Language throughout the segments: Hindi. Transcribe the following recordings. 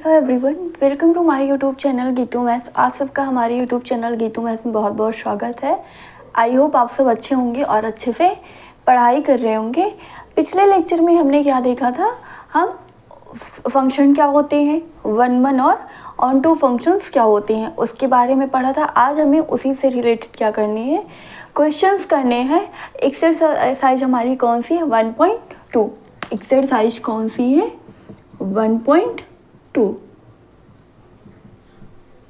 Hello everyone, welcome to my YouTube channel Geetu maths. आप सबका हमारे यूट्यूब चैनल गीतू मैथ्स में बहुत बहुत स्वागत है। आई होप आप सब अच्छे होंगे और अच्छे से पढ़ाई कर रहे होंगे। पिछले लेक्चर में हमने क्या देखा था, हम फंक्शन क्या होते हैं, वन और ऑन टू फंक्शंस क्या होते हैं, उसके बारे में पढ़ा था। आज हमें उसी से रिलेटेड क्या करनी है, क्वेश्चंस करने हैं। एक्सरसाइज हमारी कौन सी है, 1.2। एक्सरसाइज कौन सी है, 1.2।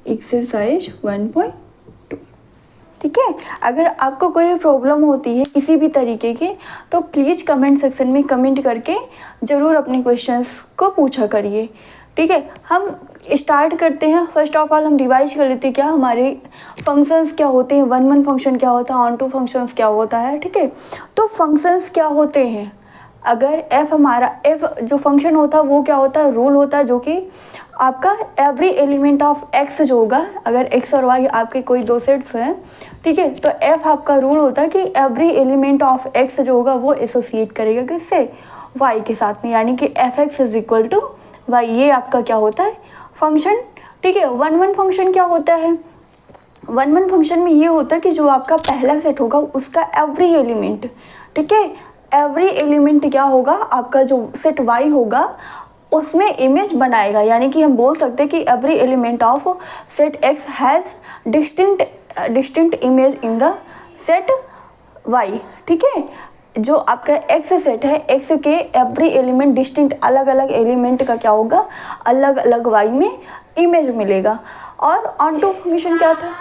एक्सरसाइज 1.2। ठीक है। अगर आपको कोई प्रॉब्लम होती है किसी भी तरीके की, तो प्लीज़ कमेंट सेक्शन में कमेंट करके ज़रूर अपने क्वेश्चंस को पूछा करिए। ठीक है, हम स्टार्ट करते हैं। फर्स्ट ऑफ ऑल हम रिवाइज कर लेते हैं क्या हमारे फंक्शंस क्या होते हैं, वन फंक्शन क्या होता है, ऑन टू फंक्शंस क्या होता है। ठीक है, तो फंक्शंस क्या होते हैं, अगर एफ जो फंक्शन होता है वो क्या होता है, रूल होता है, जो कि आपका एवरी एलिमेंट ऑफ एक्स जो होगा, अगर एक्स और वाई आपके कोई दो सेट्स हैं, ठीक है, तो एफ आपका रूल होता है कि एवरी एलिमेंट ऑफ एक्स जो होगा वो एसोसिएट करेगा किससे, वाई के साथ में, यानी कि f x is equal to y. ये आपका क्या होता है, फंक्शन। ठीक है, वन फंक्शन क्या होता है, वन फंक्शन में ये होता है कि जो आपका पहला सेट होगा उसका एवरी एलिमेंट, ठीक है, एवरी एलिमेंट क्या होगा, आपका जो सेट वाई होगा उसमें इमेज बनाएगा। यानी कि हम बोल सकते हैं कि every element of set x has distinct image in the set y. ठीक है, जो आपका एक्स सेट है, एक्स के एवरी एलिमेंट डिस्टिंक्ट अलग अलग एलिमेंट का क्या होगा, अलग अलग वाई में इमेज मिलेगा। और ऑन टू फंक्शन क्या था,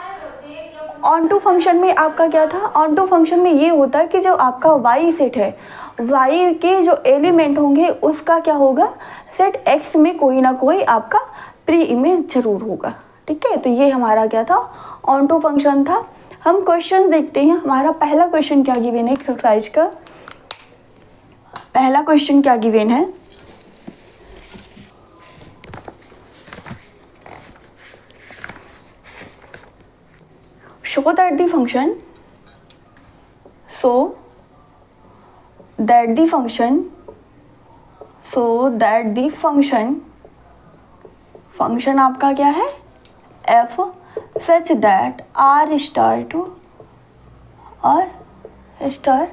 ऑन टू फंक्शन में आपका क्या था, ऑन टू फंक्शन में ये होता है कि जो आपका वाई सेट है, वाई के जो एलिमेंट होंगे उसका क्या होगा, सेट एक्स में कोई ना कोई आपका प्री इमेज जरूर होगा। ठीक है, तो ये हमारा क्या था, ऑन टू फंक्शन था। हम क्वेश्चन देखते हैं। हमारा पहला क्वेश्चन क्या गिवन है, एक्सरसाइज का पहला क्वेश्चन क्या गिवन है, show that the function आपका क्या है, f such that r star to R star,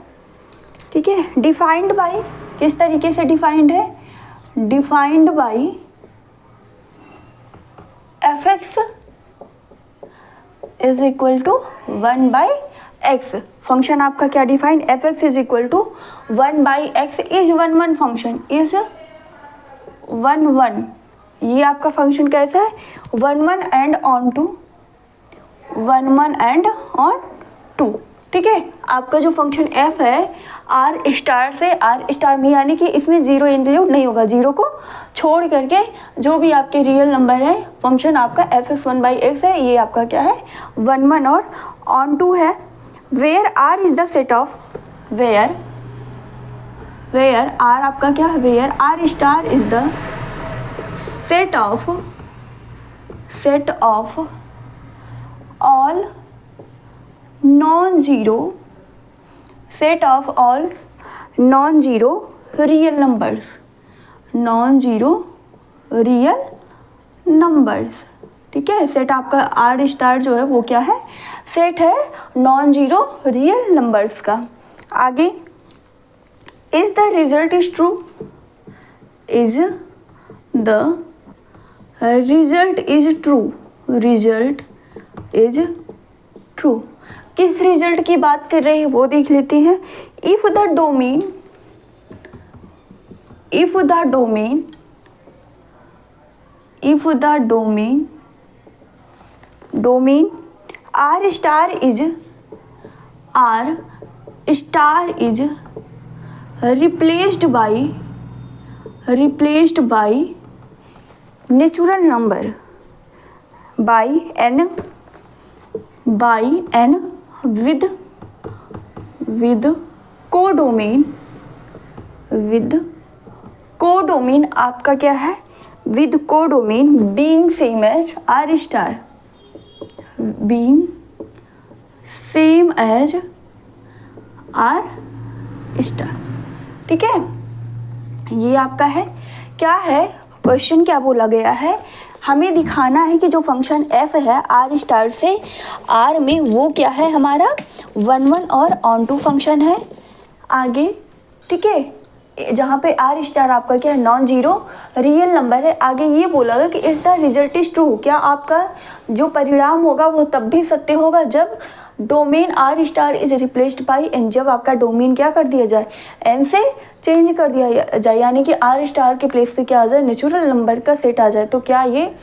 ठीक है, डिफाइंड बाई, किस तरीके से डिफाइंड है, defined by f x is equal to 1/x। Function आपका क्या define, f x is equal to 1/x is one function, is one. ये आपका फंक्शन कैसा है, one and onto, one and onto. ठीक है, आपका जो फंक्शन f है आर स्टार से आर स्टार में, यानी कि इसमें जीरो इंक्लूड नहीं होगा, जीरो को छोड़ करके जो भी आपके रियल नंबर है, फंक्शन आपका एफ एक्स 1/x है, ये आपका क्या है, वन और ऑन टू है। Where R is the set of, where R आपका क्या है, where R star is the set of all non zero, set of all non zero real numbers, non zero real numbers. ठीक है, सेट आपका आर स्टार जो है वो क्या है, सेट है नॉन जीरो रियल नंबर्स का। आगे, is the result is true, is the result is true, result is true. किस रिजल्ट की बात कर रहे हैं वो देख लेते हैं। If the domain R star is replaced by natural number by N with codomain आपका क्या है, with codomain being same as R star, being same as R star. ठीक है, ये आपका है क्या है, क्वेश्चन क्या बोला गया है, हमें दिखाना है कि जो फंक्शन f है आर स्टार से r में वो क्या है हमारा 1 1 और ऑन टू फंक्शन है। आगे ठीक है, जहाँ पे आर स्टार आपका क्या है नॉन जीरो रियल नंबर है। आगे ये बोला गया कि is the result is true, क्या आपका जो परिणाम होगा वो तब भी सत्य होगा जब domain R star is replaced by N, जब आपका डोमेन क्या कर दिया जाए एन से चेंज कर दिया जाए, यानी कि आर स्टार के प्लेस पे क्या आ जाए नेचुरल नंबर का सेट आ जाए, तो क्या ये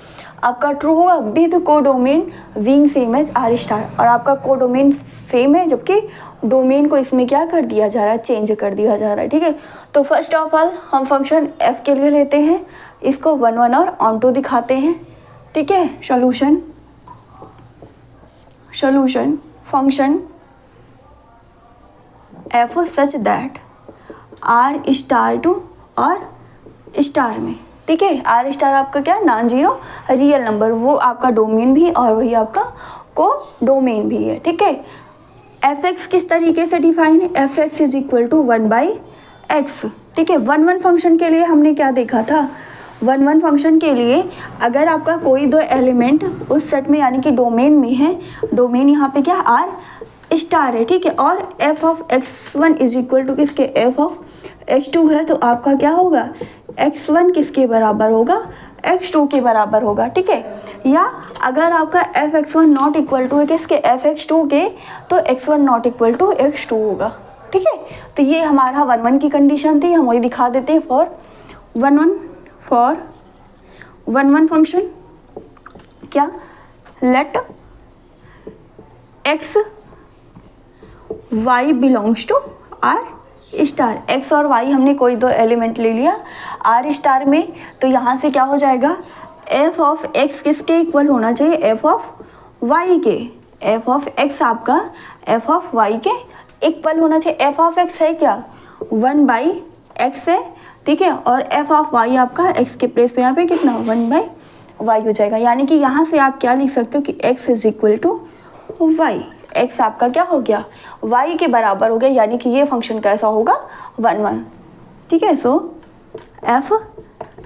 आपका ट्रू होगा with codomain being same as R star, और आपका को डोमेन सेम है जबकि डोमेन को इसमें क्या कर दिया जा रहा है चेंज कर दिया जा रहा है। ठीक है, तो फर्स्ट ऑफ ऑल हम फंक्शन f के लिए लेते हैं, इसको 1 1 और ऑन टू दिखाते हैं। ठीक है, solution function f such that R star to R star में, ठीक है, आर स्टार आपका क्या नॉन जीरो रियल नंबर, वो आपका डोमेन भी और वही आपका को डोमेन भी है। ठीक है, एफ एक्स किस तरीके से डिफाइन है, f x is equal to 1/x। ठीक है, 1 1 फंक्शन के लिए हमने क्या देखा था, 1 1 फंक्शन के लिए अगर आपका कोई दो एलिमेंट उस सेट में यानी कि डोमेन में है, डोमेन यहाँ पे क्या आर स्टार है। ठीक है, और f of x1 is equal to किसके एफ ऑफ x2 है, तो आपका क्या होगा x1 किसके बराबर होगा x2 के बराबर होगा। ठीक है, या अगर आपका F x1 not equal to है किसके एफ x2 के, तो x1 not equal to x2 होगा। ठीक है, तो ये हमारा 1 1 की कंडीशन थी, हम वही दिखा देते हैं फॉर 1 1 फंक्शन क्या, let x y belongs to R star, x और y हमने कोई दो एलिमेंट ले लिया आर स्टार में, तो यहाँ से क्या हो जाएगा f ऑफ x किसके इक्वल होना चाहिए f ऑफ y के, f ऑफ x आपका f ऑफ y के इक्वल होना चाहिए। f ऑफ x है क्या 1/x है। ठीक है, और f ऑफ y आपका x के प्लेस पे यहाँ पे कितना 1/y हो जाएगा, यानी कि यहाँ से आप क्या लिख सकते हो कि x is equal to y, x आपका क्या हो गया y के बराबर हो गया, यानी कि ये फंक्शन कैसा होगा 1 1। ठीक है, सो f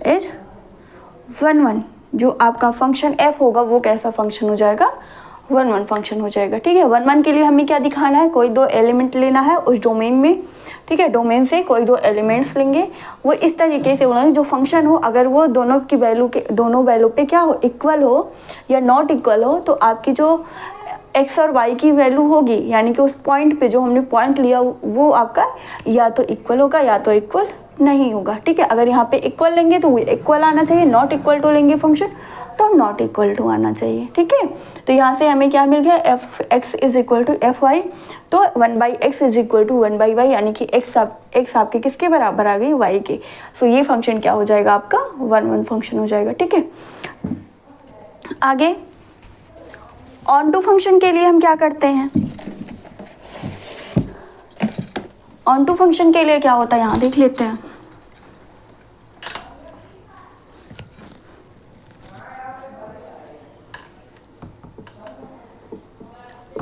इज 1 1, जो आपका फंक्शन f होगा वो कैसा फंक्शन हो जाएगा 1 1 फंक्शन हो जाएगा। ठीक है, 1 1 के लिए हमें क्या दिखाना है, कोई दो एलिमेंट लेना है उस डोमेन में। ठीक है, डोमेन से कोई दो एलिमेंट्स लेंगे, वो इस तरीके से होना जो फंक्शन हो, अगर वो दोनों की वैल्यू के दोनों वैल्यू पे क्या हो इक्वल हो या नॉट इक्वल हो, तो आपकी जो x और y की वैल्यू होगी, यानी कि उस पॉइंट पे जो हमने पॉइंट लिया वो आपका या तो इक्वल होगा या तो इक्वल नहीं होगा। ठीक है, अगर यहाँ पे इक्वल लेंगे तो वो इक्वल आना चाहिए, नॉट इक्वल टू लेंगे फंक्शन तो नॉट इक्वल टू आना चाहिए। ठीक है, तो यहाँ से हमें क्या मिल गया f x is equal to f y, तो 1/x is equal to 1/y, यानी कि x आपके किसके बराबर आ गई y के। सो ये फंक्शन क्या हो जाएगा आपका 1 1 फंक्शन हो जाएगा। ठीक है, आगे ऑन टू फंक्शन के लिए हम क्या करते हैं, ऑन टू फंक्शन के लिए क्या होता है यहाँ देख लेते हैं।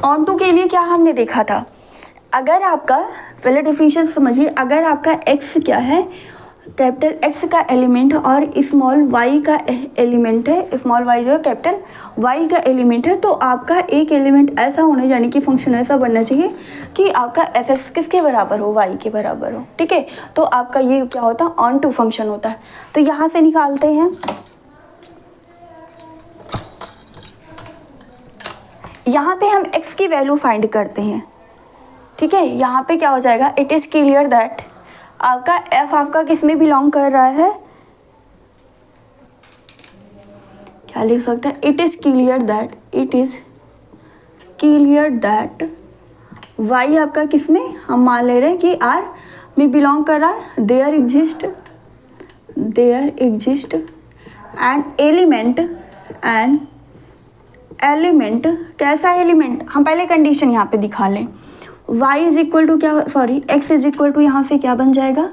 ऑन टू के लिए क्या हमने देखा था, अगर आपका पहले डेफिनेशन समझिए, अगर आपका x क्या है कैपिटल x का एलिमेंट और स्मॉल y का एलिमेंट है, स्मॉल y जो है कैपिटल y का एलिमेंट है, तो आपका एक एलिमेंट ऐसा होना यानी कि फंक्शन ऐसा बनना चाहिए कि आपका f(x) किसके बराबर हो y के बराबर हो। ठीक है, तो आपका ये क्या होता है ऑन टू फंक्शन होता है। तो यहाँ से निकालते हैं, यहाँ पे हम x की वैल्यू फाइंड करते हैं। ठीक है, यहाँ पे क्या हो जाएगा इट इज़ क्लियर दैट आपका f आपका किस में बिलोंग कर रहा है, क्या लिख सकते हैं, it is clear that y आपका किस में हम मान ले रहे हैं कि r में बिलोंग कर रहा है, देयर एग्जिस्ट एन एलिमेंट कैसा एलिमेंट, हम पहले कंडीशन यहाँ पे दिखा लें, y इज इक्वल टू क्या, sorry x is equal to यहाँ से क्या बन जाएगा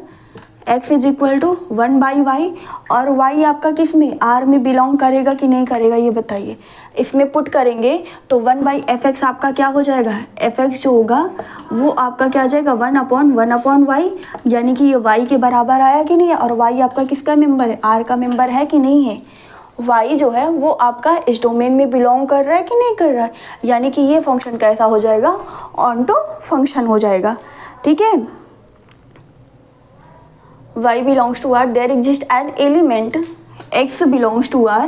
x is equal to 1/y, और y आपका किस में, r में बिलोंग करेगा कि नहीं करेगा ये बताइए। इसमें पुट करेंगे तो 1/fx आपका क्या हो जाएगा, fx जो होगा वो आपका क्या आ जाएगा 1/1/y, यानी कि ये y के बराबर आया कि नहीं है, और y आपका किसका मेंबर है, r का मेंबर है कि नहीं है। y जो है वो आपका इस डोमेन में बिलोंग कर रहा है कि नहीं कर रहा है, यानी कि ये फंक्शन कैसा हो जाएगा, ऑन टू फंक्शन हो जाएगा। ठीक है, y belongs to r, there exist an element x belongs to r,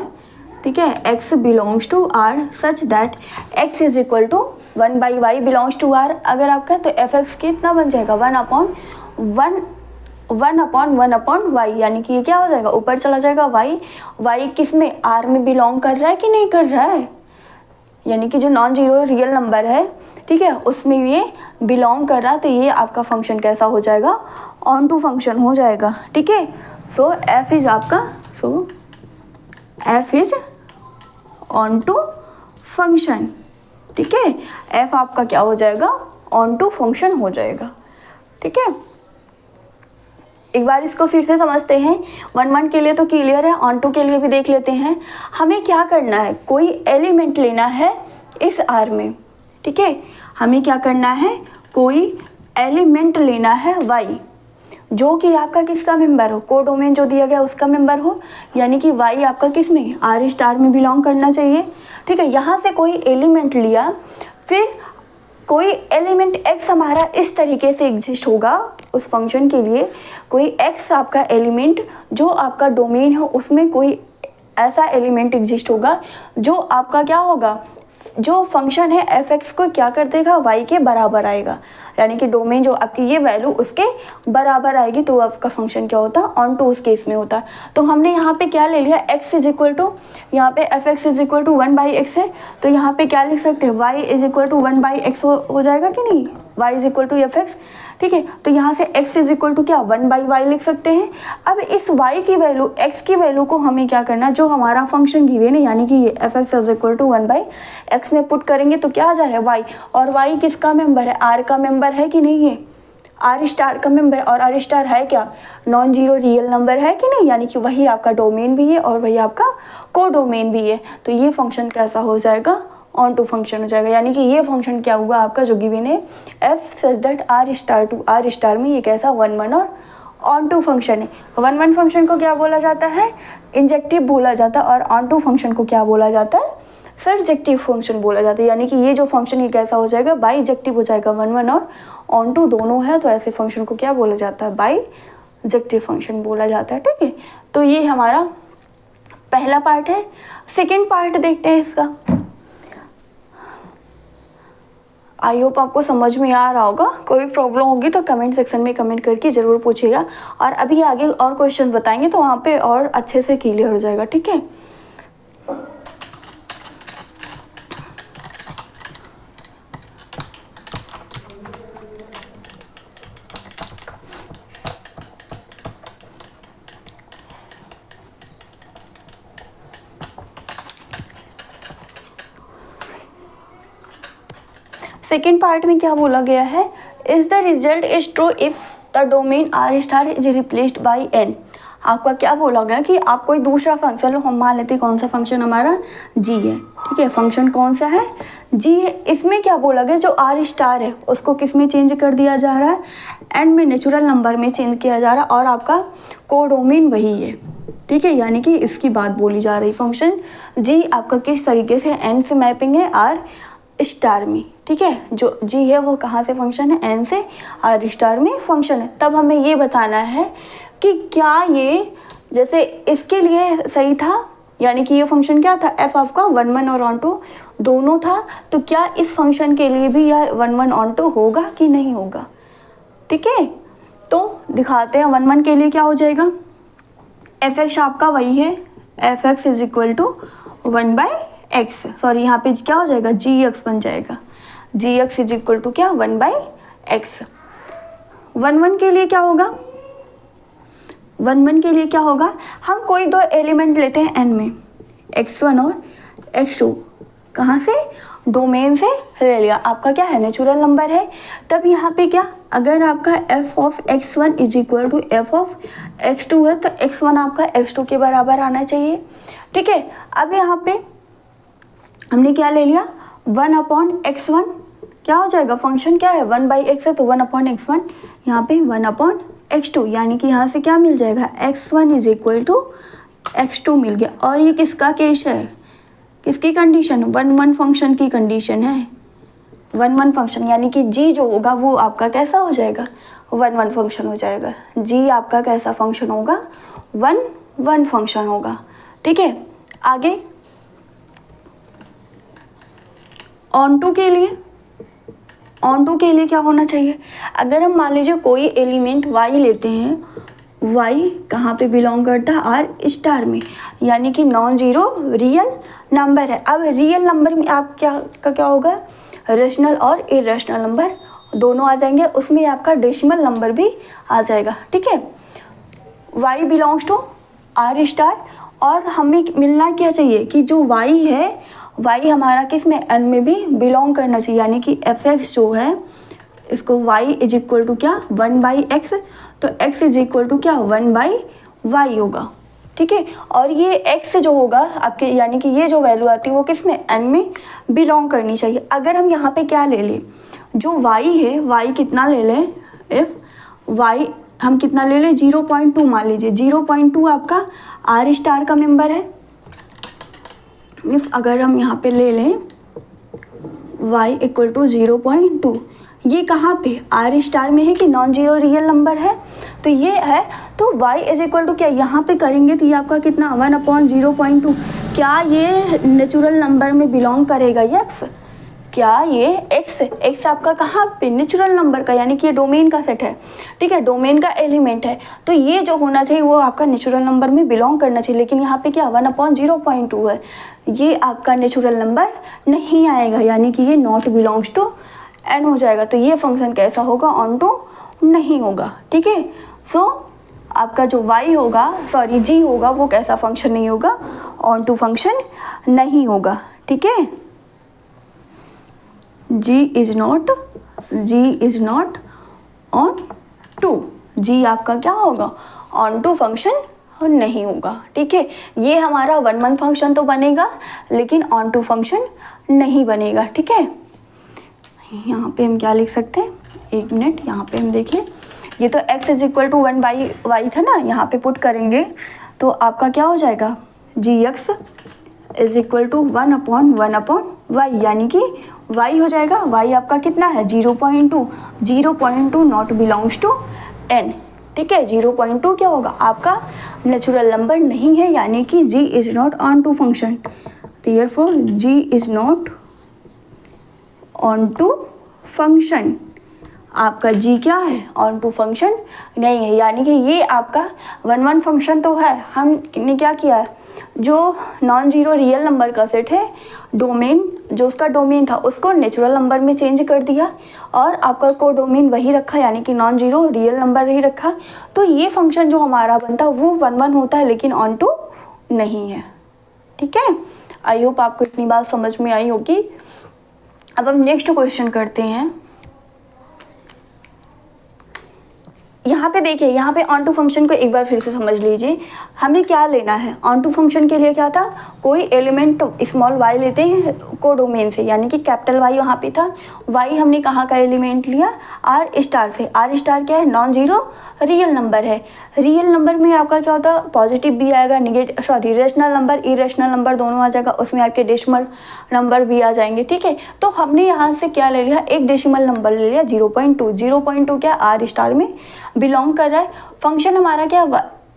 ठीक है, x belongs to r such that x is equal to 1/y belongs to r। अगर आपका तो fx कितना बन जाएगा 1/1/y, यानी कि ये क्या हो जाएगा, ऊपर चला जाएगा y किस में, r में बिलोंग कर रहा है कि नहीं कर रहा है, यानी कि जो नॉन जीरो रियल नंबर है, ठीक है, उसमें ये बिलोंग कर रहा है, तो ये आपका फंक्शन कैसा हो जाएगा, ऑन टू फंक्शन हो जाएगा। ठीक है, सो f इज आपका, so f is onto function. ठीक है, f आपका क्या हो जाएगा, ऑन टू फंक्शन हो जाएगा। ठीक है, एक बार इसको फिर से समझते हैं। 1 के लिए तो क्लियर है, ऑन टू के लिए भी देख लेते हैं। हमें क्या करना है, कोई एलिमेंट लेना है इस R में। ठीक है, हमें क्या करना है, कोई एलिमेंट लेना है y, जो कि आपका किसका मेंबर हो, कोडोमेन जो दिया गया उसका मेंबर हो, यानी कि y आपका किस में, R स्टार में बिलोंग करना चाहिए। ठीक है, यहाँ से कोई एलिमेंट लिया, फिर कोई एलिमेंट x हमारा इस तरीके से एग्जिस्ट होगा उस फंक्शन के लिए, कोई x आपका एलिमेंट जो आपका डोमेन है उसमें कोई ऐसा एलिमेंट एग्जिस्ट होगा जो आपका क्या होगा, जो फंक्शन है f(x) को क्या कर देगा, y के बराबर आएगा, यानी कि डोमेन जो आपकी ये वैल्यू उसके बराबर आएगी, तो आपका फंक्शन क्या होता है, ऑन टू उस केस में होता है। तो हमने यहाँ पे क्या ले लिया, x इज इक्वल टू, यहाँ पे fx is equal to 1/x है, तो यहाँ पे क्या लिख सकते हैं, y is equal to 1/x हो जाएगा कि नहीं, y is equal to fx। ठीक है, तो यहाँ से x इज इक्वल टू क्या 1/y लिख सकते हैं। अब इस y की वैल्यू, x की वैल्यू को हमें क्या करना, जो हमारा फंक्शन गिवन है, यानी कि ये fx is equal to 1/x में पुट करेंगे तो क्या आ जा रहा है y, और y किसका मेंबर है, r का मेंबर है कि नहीं है, r स्टार का मेंबर, और r स्टार है क्या, नॉन जीरो रियल नंबर है कि नहीं, यानी कि वही आपका डोमेन भी है और वही आपका कोडोमेन भी है। तो ये फंक्शन कैसा हो जाएगा, ऑन टू फंक्शन हो जाएगा, यानी कि ये फंक्शन क्या हुआ आपका जो गिवन है f such that r star to r star में ये कैसा 1/1 और ऑन टू फंक्शन है। 1/1 फंक्शन को क्या बोला जाता है, इंजेक्टिव बोला जाता है, और ऑन टू फंक्शन को क्या बोला जाता है, सर्जेक्टिव फंक्शन बोला जाता है, यानी कि ये जो फंक्शन ये कैसा हो जाएगा, बाईजेक्टिव हो जाएगा, 1/1 और ऑन टू दोनों है, तो ऐसे फंक्शन को क्या बोला जाता है, बाईजेक्टिव फंक्शन बोला जाता है। ठीक है, तो ये हमारा पहला पार्ट है। सेकेंड पार्ट देखते हैं इसका। आई होप आपको समझ में आ रहा होगा, कोई प्रॉब्लम होगी तो कमेंट सेक्शन में कमेंट करके ज़रूर पूछिएगा, और अभी आगे और क्वेश्चन बताएंगे तो वहाँ पे और अच्छे से क्लियर हो जाएगा। ठीक है, सेकेंड पार्ट में क्या बोला गया है, is the result is true if the domain r star is replaced by n। आपका क्या बोला गया कि आप कोई दूसरा फंक्शन लो, हम मान लेते हैं कौन सा फंक्शन हमारा g है। ठीक है, फंक्शन कौन सा है, g है। इसमें क्या बोला गया, जो r स्टार है उसको किस में चेंज कर दिया जा रहा है, n में नेचुरल नंबर में चेंज किया जा रहा है, और आपका कोडोमेन वही है। ठीक है, यानी कि इसकी बात बोली जा रही, फंक्शन g आपका किस तरीके से n से मैपिंग है r स्टार में। ठीक है, जो g है वो कहाँ से फंक्शन है, n से r स्टार में फंक्शन है। तब हमें ये बताना है कि क्या ये जैसे इसके लिए सही था, यानी कि ये फंक्शन क्या था, f आपका 1/1 और ऑन टू दोनों था, तो क्या इस फंक्शन के लिए भी यह 1/1 ऑन टू होगा कि नहीं होगा। ठीक है, तो दिखाते हैं 1/1 के लिए क्या हो जाएगा, fx आपका वही है, fx is equal to 1/x, sorry यहाँ पे क्या हो जाएगा, gx बन जाएगा, gx इज इक्वल टू क्या 1/x। 1/1 के लिए क्या होगा, 1/1 के लिए क्या होगा, हम कोई दो एलिमेंट लेते हैं n में, x1 और x2, कहाँ से, डोमेन से ले लिया, आपका क्या है नेचुरल नंबर है। तब यहाँ पे क्या अगर आपका f of x1 is equal to f of x2 है तो x1 आपका x2 के बराबर आना चाहिए। ठीक है, अब यहाँ पे हमने क्या ले लिया 1/x1, क्या हो जाएगा फंक्शन क्या है 1/x है तो 1/x1, यहाँ पे 1/x2, यानी कि यहाँ से क्या मिल जाएगा x1 is equal to x2 मिल गया। और ये किसका केस है, किसकी कंडीशन, 1/1 फंक्शन की कंडीशन है, 1/1 फंक्शन, यानी कि g जो होगा वो आपका कैसा हो जाएगा 1/1 फंक्शन हो जाएगा। g आपका कैसा फंक्शन होगा 1/1 फंक्शन होगा। ठीक है, आगे ऑन टू के लिए क्या होना चाहिए, अगर हम मान लीजिए कोई एलिमेंट y लेते हैं, y कहाँ पे बिलोंग करता है आर स्टार में, यानी कि नॉन जीरो रियल नंबर है। अब रियल नंबर में आप क्या होगा रेशनल और इरेशनल नंबर दोनों आ जाएंगे, उसमें आपका डेसिमल नंबर भी आ जाएगा। ठीक है, y belongs to R star, और हमें मिलना क्या चाहिए कि जो y है y हमारा किस में n में भी बिलोंग करना चाहिए, यानी कि fx जो है इसको y इज इक्वल टू क्या 1/x, तो x इज इक्वल टू क्या 1/y होगा। ठीक है, और ये x जो होगा आपके, यानी कि ये जो वैल्यू आती है वो किस में n में बिलोंग करनी चाहिए। अगर हम यहाँ पे क्या ले लें, जो y है y कितना ले लें, इफ y हम कितना ले लें 0.2 मान लीजिए, 0.2 आपका आर स्टार का मेंबर है। इफ अगर हम यहाँ पे ले लें y इक्वल टू 0.2, ये कहाँ पे आर स्टार में है कि नॉन जीरो रियल नंबर है, तो ये है, तो y इज इक्वल टू क्या यहाँ पे करेंगे तो ये आपका कितना 1/0.2, क्या ये नेचुरल नंबर में बिलोंग करेगा x, क्या ये x आपका कहाँ पे नेचुरल नंबर का, यानी कि ये डोमेन का सेट है। ठीक है, डोमेन का एलिमेंट है, तो ये जो होना चाहिए वो आपका नेचुरल नंबर में बिलोंग करना चाहिए, लेकिन यहाँ पे क्या 1/0.2 है, ये आपका नेचुरल नंबर नहीं आएगा, यानी कि ये नॉट बिलोंग्स टू n हो जाएगा। तो ये फंक्शन कैसा होगा ऑन टू नहीं होगा। ठीक है, सो आपका जो y होगा g होगा वो कैसा फंक्शन नहीं होगा, ऑन टू फंक्शन नहीं होगा। ठीक है, g is not onto, g आपका क्या होगा ऑन टू फंक्शन नहीं होगा। ठीक है, ये हमारा 1/1 फंक्शन तो बनेगा लेकिन ऑन टू फंक्शन नहीं बनेगा। ठीक है, यहाँ पे हम क्या लिख सकते हैं, एक मिनट, यहाँ पे हम देखें, ये तो x is equal to 1/y था ना, यहाँ पे पुट करेंगे तो आपका क्या हो जाएगा gx is equal to 1/1/y, यानी कि y हो जाएगा, y आपका कितना है 0.2 नॉट बिलोंग्स टू n। ठीक है, 0.2 क्या होगा आपका नेचुरल नंबर नहीं है, यानी कि g is not onto function, therefore g is not onto function, आपका g क्या है ऑन टू फंक्शन नहीं है, यानी कि ये आपका 1/1 फंक्शन तो है, हमने क्या किया है जो नॉन जीरो रियल नंबर का सेट है, डोमेन जो उसका डोमेन था उसको नेचुरल नंबर में चेंज कर दिया और आपका को डोमेन वही रखा, यानी कि नॉन जीरो रियल नंबर ही रखा, तो ये फंक्शन जो हमारा बनता है वो 1/1 होता है लेकिन ऑन टू नहीं है। ठीक है, आई होप आपको इतनी बात समझ में आई होगी। अब हम नेक्स्ट क्वेश्चन करते हैं। यहाँ पे देखिए, यहाँ पे ऑन टू फंक्शन को एक बार फिर से समझ लीजिए, हमें क्या लेना है ऑन टू फंक्शन के लिए, क्या था कोई एलिमेंट स्मॉल y लेते हैं को डोमेन से, यानी कि कैपिटल Y यहाँ पे था, y हमने कहाँ का एलिमेंट लिया आर स्टार से, आर स्टार क्या है नॉन जीरो रियल नंबर है, रियल नंबर में आपका क्या होता है पॉजिटिव भी आएगा, रेशनल नंबर इरेशनल नंबर दोनों आ जाएगा, उसमें आपके डेसिमल नंबर भी आ जाएंगे। ठीक है, तो हमने यहाँ से क्या ले लिया एक डेसिमल नंबर ले लिया 0.2 क्या आर स्टार में बिलोंग कर रहा है। फंक्शन हमारा क्या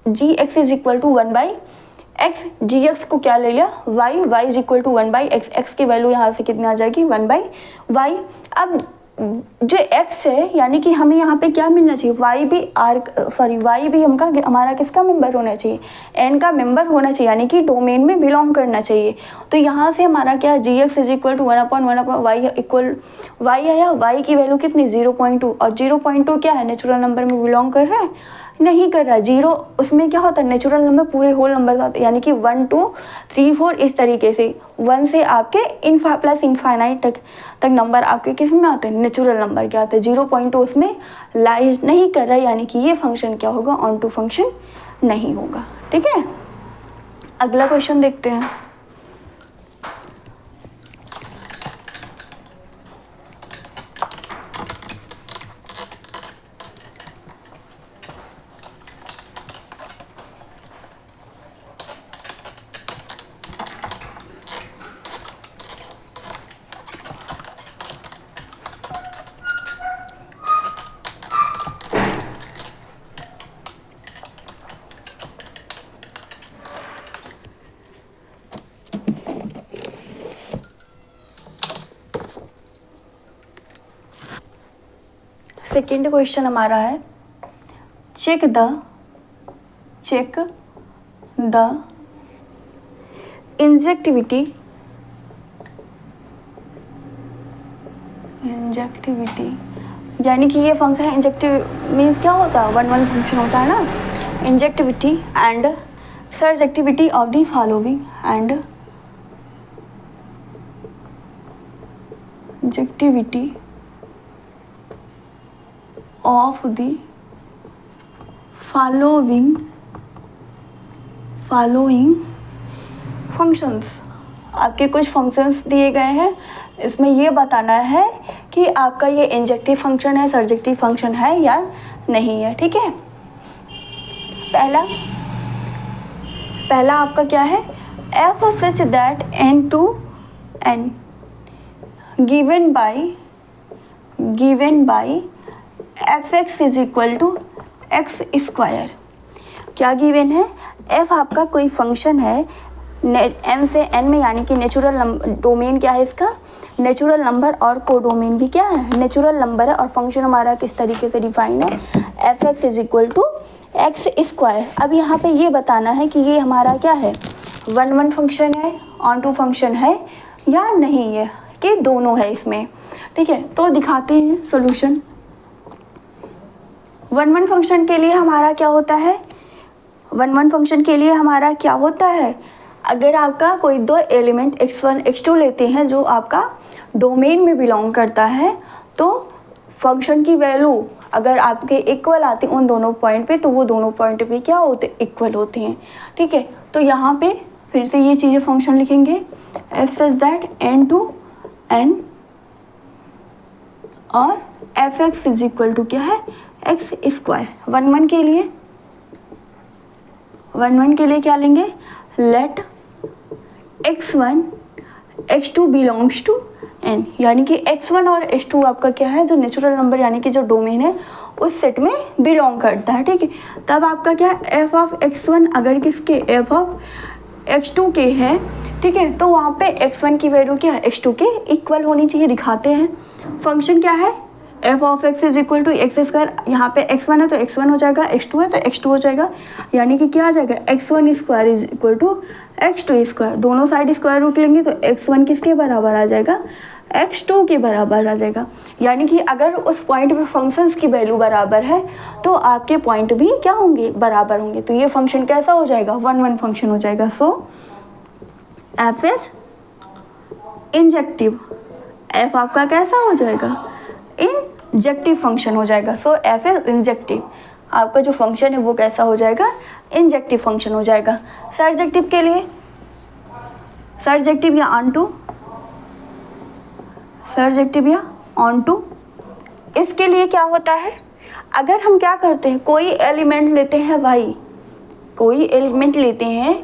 gx is equal to 1/x, gx को क्या ले लिया y is equal to 1/x, x की वैल्यू यहाँ से कितनी आ जाएगी 1/y। अब जो x है यानी कि हमें यहाँ पे क्या मिलना चाहिए y भी हमारा किसका मेंबर होना चाहिए n का मेंबर होना चाहिए, यानी कि डोमेन में बिलोंग करना चाहिए। तो यहाँ से हमारा क्या है gx is equal to 1/1/y equal y है, या y की वैल्यू कितनी 0.2, और 0.2 क्या है नेचुरल नंबर में बिलोंग कर रहा है, नहीं कर रहा। 0 उसमें क्या होता है, नेचुरल नंबर पूरे होल नंबर आते हैं, यानी कि 1 2 3 4 इस तरीके से 1 से आपके प्लस इनफाइनाइट तक नंबर आपके किस में आते हैं, नेचुरल नंबर के आते हैं। 0.2 उसमें लाइज नहीं कर रहा, यानी कि ये फंक्शन क्या होगा, ऑन टू फंक्शन नहीं होगा। ठीक है, अगला क्वेश्चन देखते हैं। सेकेंड क्वेश्चन हमारा है, चेक द इंजेक्टिविटी यानी कि ये फंक्शन है। इंजेक्टिव मीन्स क्या होता है, 1 1 फंक्शन होता है ना। Injectivity and surjectivity of the following and injectivity of the following functions. आपके कुछ फंक्शंस दिए गए हैं, इसमें ये बताना है कि आपका ये इंजेक्टिव फंक्शन है, सर्जेक्टिव फंक्शन है या नहीं है। ठीक है, पहला आपका क्या है, f such that n to n given by fx is equal to x square. क्या गिवन है, f आपका कोई फंक्शन है n से n में, यानी कि नेचुरल डोमेन क्या है इसका, नेचुरल नंबर, और कोडोमेन भी क्या है, नेचुरल नंबर है। और फंक्शन हमारा किस तरीके से डिफाइन है, fx is equal to x square. अब यहाँ पे ये बताना है कि ये हमारा क्या है, 1 1 फंक्शन है, ऑन टू फंक्शन है या नहीं है, कि दोनों है इसमें। ठीक है, तो दिखाते हैं सॉल्यूशन। 1 1 फंक्शन के लिए हमारा क्या होता है, 1 1 फंक्शन के लिए हमारा क्या होता है, अगर आपका कोई दो एलिमेंट x1 x2 लेते हैं जो आपका डोमेन में बिलोंग करता है, तो फंक्शन की वैल्यू अगर आपके इक्वल आती है उन दोनों पॉइंट पे, तो वो दोनों पॉइंट पे क्या होते हैं, इक्वल होते हैं। ठीक है, तो यहाँ पे फिर से ये चीज़ें फंक्शन लिखेंगे, f such that n to n और f x is equal to क्या है, एक्स स्क्वायर। 1 1 के लिए क्या लेंगे, late x1 x2 belongs to n, यानी कि x1 और x2 आपका क्या है, जो नेचुरल नंबर यानी कि जो डोमेन है उस सेट में बिलोंग करता है। ठीक है, तब आपका क्या है, f ऑफ x1 अगर किसके f ऑफ x2 के है, ठीक है, तो वहाँ पे x1 की वैल्यू क्या है, x2 के इक्वल होनी चाहिए। दिखाते हैं, फंक्शन क्या है, f of x is equal to x square. यहाँ पे x1 है तो x1 हो जाएगा, x2 है तो x2 हो जाएगा, यानी कि क्या आ जाएगा, x1 square is equal to x2 square. दोनों साइड स्क्वायर रूट लेंगे तो x1 किसके बराबर आ जाएगा, x2 के बराबर आ जाएगा। यानी कि अगर उस पॉइंट पे फंक्शंस की वैल्यू बराबर है तो आपके पॉइंट भी क्या होंगे, बराबर होंगे। तो ये फंक्शन कैसा हो जाएगा, 1 1 फंक्शन हो जाएगा। सो एफ इज इंजेक्टिव, एफ आपका कैसा हो जाएगा, इंजेक्टिव फंक्शन हो जाएगा। सो एफ इज इंजेक्टिव, आपका जो फंक्शन है वो कैसा हो जाएगा, इंजेक्टिव फंक्शन हो जाएगा। सर्जेक्टिव के लिए, सर्जेक्टिव या ऑन टू, सर्जेक्टिव या ऑन टू, इसके लिए क्या होता है, अगर हम क्या करते हैं, कोई एलिमेंट लेते हैं भाई, कोई एलिमेंट लेते हैं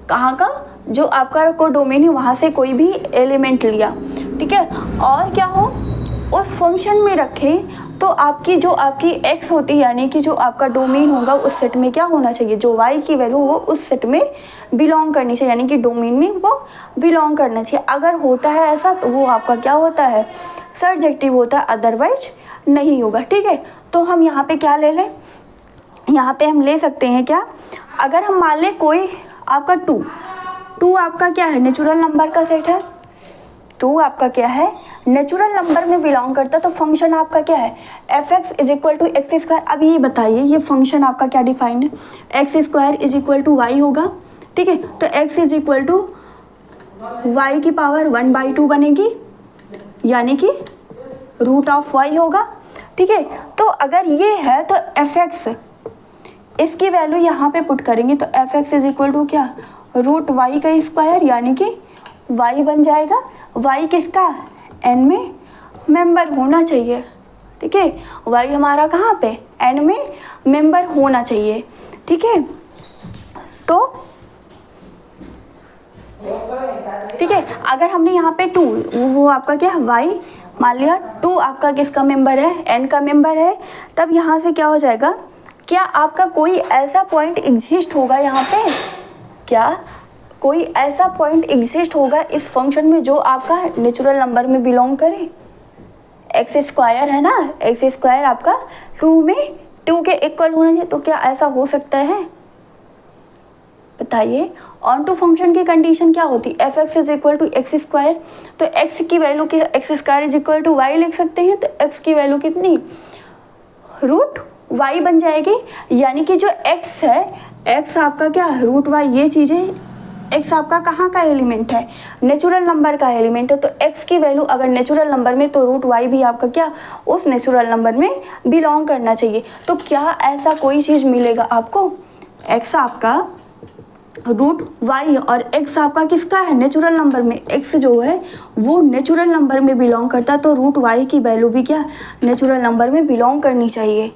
कहाँ का, जो आपका को डोमेन है वहाँ से कोई भी एलिमेंट लिया, ठीक है, और क्या हो उस फंक्शन में रखे, तो आपकी जो आपकी x होती है, यानी कि जो आपका डोमेन होगा उस सेट में क्या होना चाहिए, जो y की वैल्यू वो उस सेट में बिलोंग करनी चाहिए, यानी कि डोमेन में वो बिलोंग करना चाहिए। अगर होता है ऐसा तो वो आपका क्या होता है, सर्जेक्टिव होता है, अदरवाइज नहीं होगा। ठीक है, तो हम यहाँ पे क्या ले लें, यहाँ पे हम ले सकते हैं क्या, अगर हम मान लें कोई आपका 2 आपका क्या है, नेचुरल नंबर का सेट है, 2 आपका क्या है, नेचुरल नंबर में बिलोंग करता है, तो फंक्शन आपका क्या है, f x is equal to x square. अब ये बताइए ये फंक्शन आपका क्या डिफाइंड है, x square is equal to y होगा, ठीक है। तो x is equal to y की पावर 1/2 बनेगी, यानी कि रूट ऑफ वाई होगा, ठीक है। तो अगर ये है तो एफ एक्स, इसकी वैल्यू यहाँ पे पुट करेंगे तो f x is equal to क्या, रूट वाई का स्क्वायर, यानी कि वाई बन जाएगा। वाई किसका, एन में मेंबर होना चाहिए, ठीक है। वाई हमारा कहाँ पे, एन में मेंबर होना चाहिए, ठीक है। तो ठीक है, अगर हमने यहाँ पे 2, वो आपका क्या वाई मान लिया 2 आपका किसका मेंबर है, एन का मेंबर है, तब यहाँ से क्या हो जाएगा, क्या आपका कोई ऐसा पॉइंट एग्जिस्ट होगा यहाँ पे, क्या कोई ऐसा पॉइंट एग्जिस्ट होगा इस फंक्शन में जो आपका नेचुरल नंबर में बिलोंग करे। एक्स स्क्वायर है ना, एक्स स्क्वायर आपका 2 में 2 के इक्वल होना चाहिए, तो क्या ऐसा हो सकता है, बताइए। ऑन टू फंक्शन की कंडीशन क्या होती है, f x is equal to x square, तो एक्स की वैल्यू की x square is equal to y लिख सकते हैं, तो एक्स की वैल्यू कितनी, रूट वाई बन जाएगी, यानी कि जो एक्स है, एक्स आपका क्या रूट वाई, ये चीज़ें एक्स आपका कहाँ का एलिमेंट है, नेचुरल नंबर का एलिमेंट है, तो एक्स की वैल्यू अगर नेचुरल नंबर में तो रूट वाई भी आपका क्या उस नेचुरल नंबर में बिलोंग करना चाहिए। तो क्या ऐसा कोई चीज़ मिलेगा आपको, एक्स आपका रूट वाई और एक्स आपका किसका है, नेचुरल नंबर में, एक्स जो है वो नेचुरल नंबर में बिलोंग करता है, तो रूट वाई की वैल्यू भी क्या नेचुरल नंबर में बिलोंग करनी चाहिए,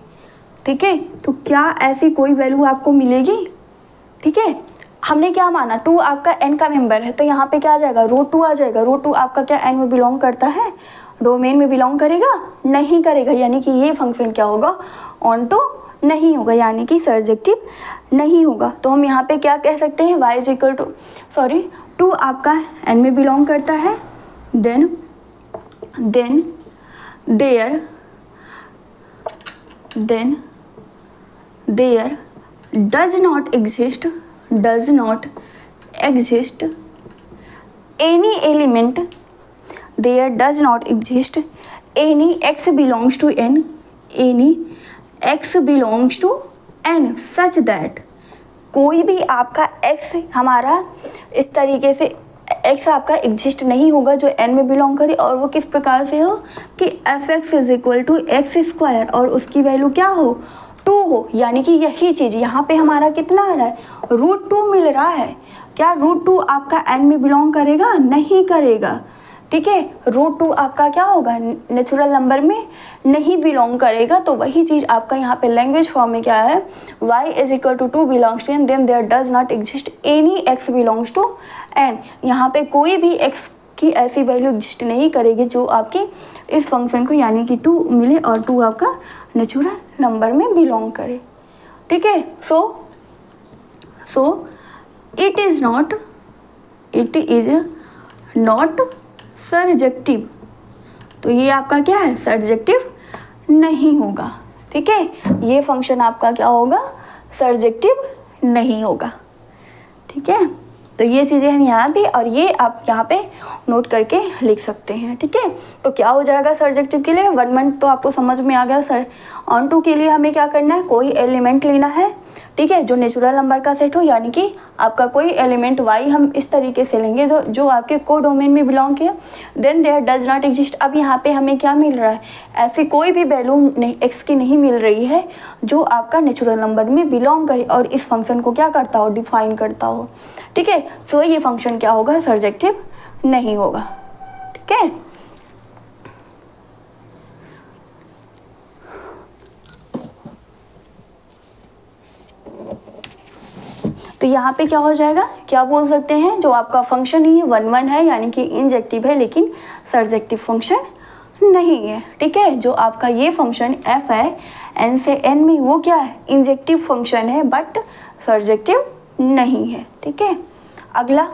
ठीक है। तो क्या ऐसी कोई वैल्यू आपको मिलेगी, ठीक है। हमने क्या माना, 2 आपका एन का मेंबर है, तो यहाँ पे क्या आ जाएगा, रूट 2 आ जाएगा। रूट 2 आपका क्या एन में बिलोंग करता है, डोमेन में बिलोंग करेगा, नहीं करेगा, यानी कि ये फंक्शन क्या होगा, ऑन टू नहीं होगा, यानी कि सर्जेक्टिव नहीं होगा। तो हम यहाँ पे क्या कह सकते हैं, y इज इक्वल टू 2 आपका n में बिलोंग करता है, then there does not exist any element, there does not exist any x belongs to n, any x belongs to n such that, कोई भी आपका x हमारा इस तरीके से x आपका एग्जिस्ट नहीं होगा जो n में बिलोंग करे, और वो किस प्रकार से हो कि f x is equal to x square और उसकी वैल्यू क्या हो 2 हो, यानी कि यही चीज़ यहाँ पे हमारा कितना आ रहा है, रूट 2 मिल रहा है। क्या रूट 2 आपका n में बिलोंग करेगा, नहीं करेगा, ठीक है। रूट 2 आपका क्या होगा, नेचुरल नंबर में नहीं बिलोंग करेगा, तो वही चीज़ आपका यहाँ पे लैंग्वेज फॉर्म में क्या है, y is equal to 2 belongs to n, then there does not exist any x belongs to n। यहाँ पे कोई भी x की ऐसी वैल्यू एग्जिस्ट नहीं करेगी जो आपकी इस फंक्शन को यानी कि 2 मिले और 2 आपका नेचुरल नंबर में बिलोंग करे, ठीक है। So it is not surjective, तो ये आपका क्या है, सर्जेक्टिव नहीं होगा, ठीक है। ये फंक्शन आपका क्या होगा, सर्जेक्टिव नहीं होगा, ठीक है। तो ये चीज़ें हम यहाँ भी और ये आप यहाँ पे नोट करके लिख सकते हैं, ठीक है। तो क्या हो जाएगा सर्जेक्टिव के लिए, 1 मंथ तो आपको समझ में आ गया। सर ऑन टू के लिए हमें क्या करना है, कोई एलिमेंट लेना है, ठीक है, जो नेचुरल नंबर का सेट हो, यानी कि आपका कोई एलिमेंट y हम इस तरीके से लेंगे जो आपके को डोमेन में बिलोंग किया, then there does not exist. अब यहाँ पे हमें क्या मिल रहा है, ऐसी कोई भी वैल्यू नहीं x की नहीं मिल रही है जो आपका नेचुरल नंबर में बिलोंग करे और इस फंक्शन को क्या करता हो, डिफाइन करता हो, ठीक है। सो ये फंक्शन क्या होगा, सर्जेक्टिव नहीं होगा, ठीक है। तो यहाँ पे क्या हो जाएगा, क्या बोल सकते हैं, जो आपका फंक्शन ही 1 है यानी कि इंजेक्टिव है लेकिन सर्जेक्टिव फंक्शन नहीं है, ठीक है। जो आपका ये फंक्शन f है n से n में, वो क्या है, इंजेक्टिव फंक्शन है बट सर्जेक्टिव नहीं है, ठीक है। अगला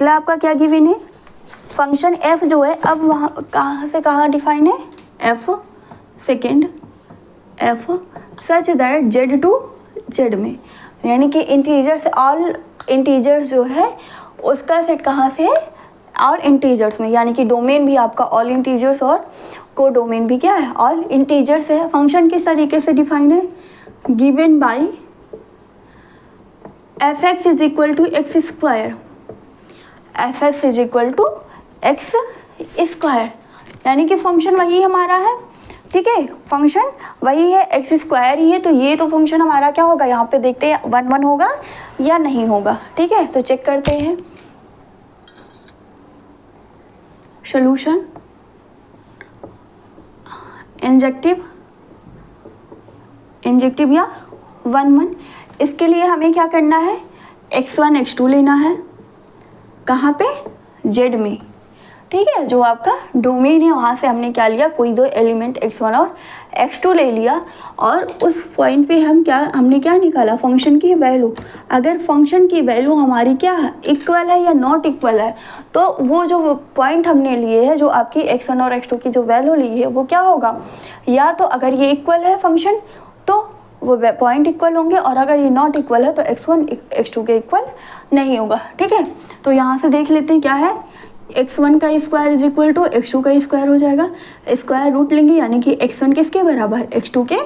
आपका क्या गिवन है, फंक्शन एफ जो है अब वहाँ कहाँ से कहाँ डिफाइन है, f second f such that z to z में, यानी कि इंटीजर्स ऑल इंटीजर्स जो है उसका सेट कहाँ से है, ऑल इंटीजर्स में, यानी कि डोमेन भी आपका ऑल इंटीजर्स और को डोमेन भी क्या है, ऑल इंटीजर्स है। फंक्शन किस तरीके से डिफाइन है, given by f x is equal to x square, f x is equal to x square, यानी कि फंक्शन वही हमारा है, ठीक है, फंक्शन वही है, एक्स स्क्वायर ही है, तो ये तो फंक्शन हमारा क्या होगा, यहाँ पे देखते हैं 1 1 होगा या नहीं होगा, ठीक है। तो चेक करते हैं सॉल्यूशन, इंजेक्टिव या 1 1। इसके लिए हमें क्या करना है, x1 x2 लेना है, कहाँ पे, जेड में, ठीक है, जो आपका डोमेन है वहाँ से हमने क्या लिया, कोई दो एलिमेंट x1 और x2 ले लिया, और उस पॉइंट पे हमने क्या निकाला, फंक्शन की वैल्यू। अगर फंक्शन की वैल्यू हमारी क्या है, इक्वल है या नॉट इक्वल है, तो वो जो पॉइंट हमने लिए है, जो आपकी x1 और x2 की जो वैल्यू ली है वो क्या होगा, या तो अगर ये इक्वल है फंक्शन तो वो पॉइंट इक्वल होंगे, और अगर ये नॉट इक्वल है तो x1 x2 के इक्वल नहीं होगा, ठीक है। तो यहाँ से देख लेते हैं क्या है, x1 का square is equal to x2 का स्क्वायर हो जाएगा, स्क्वायर रूट लेंगे, यानी कि x1 किसके बराबर, x2 के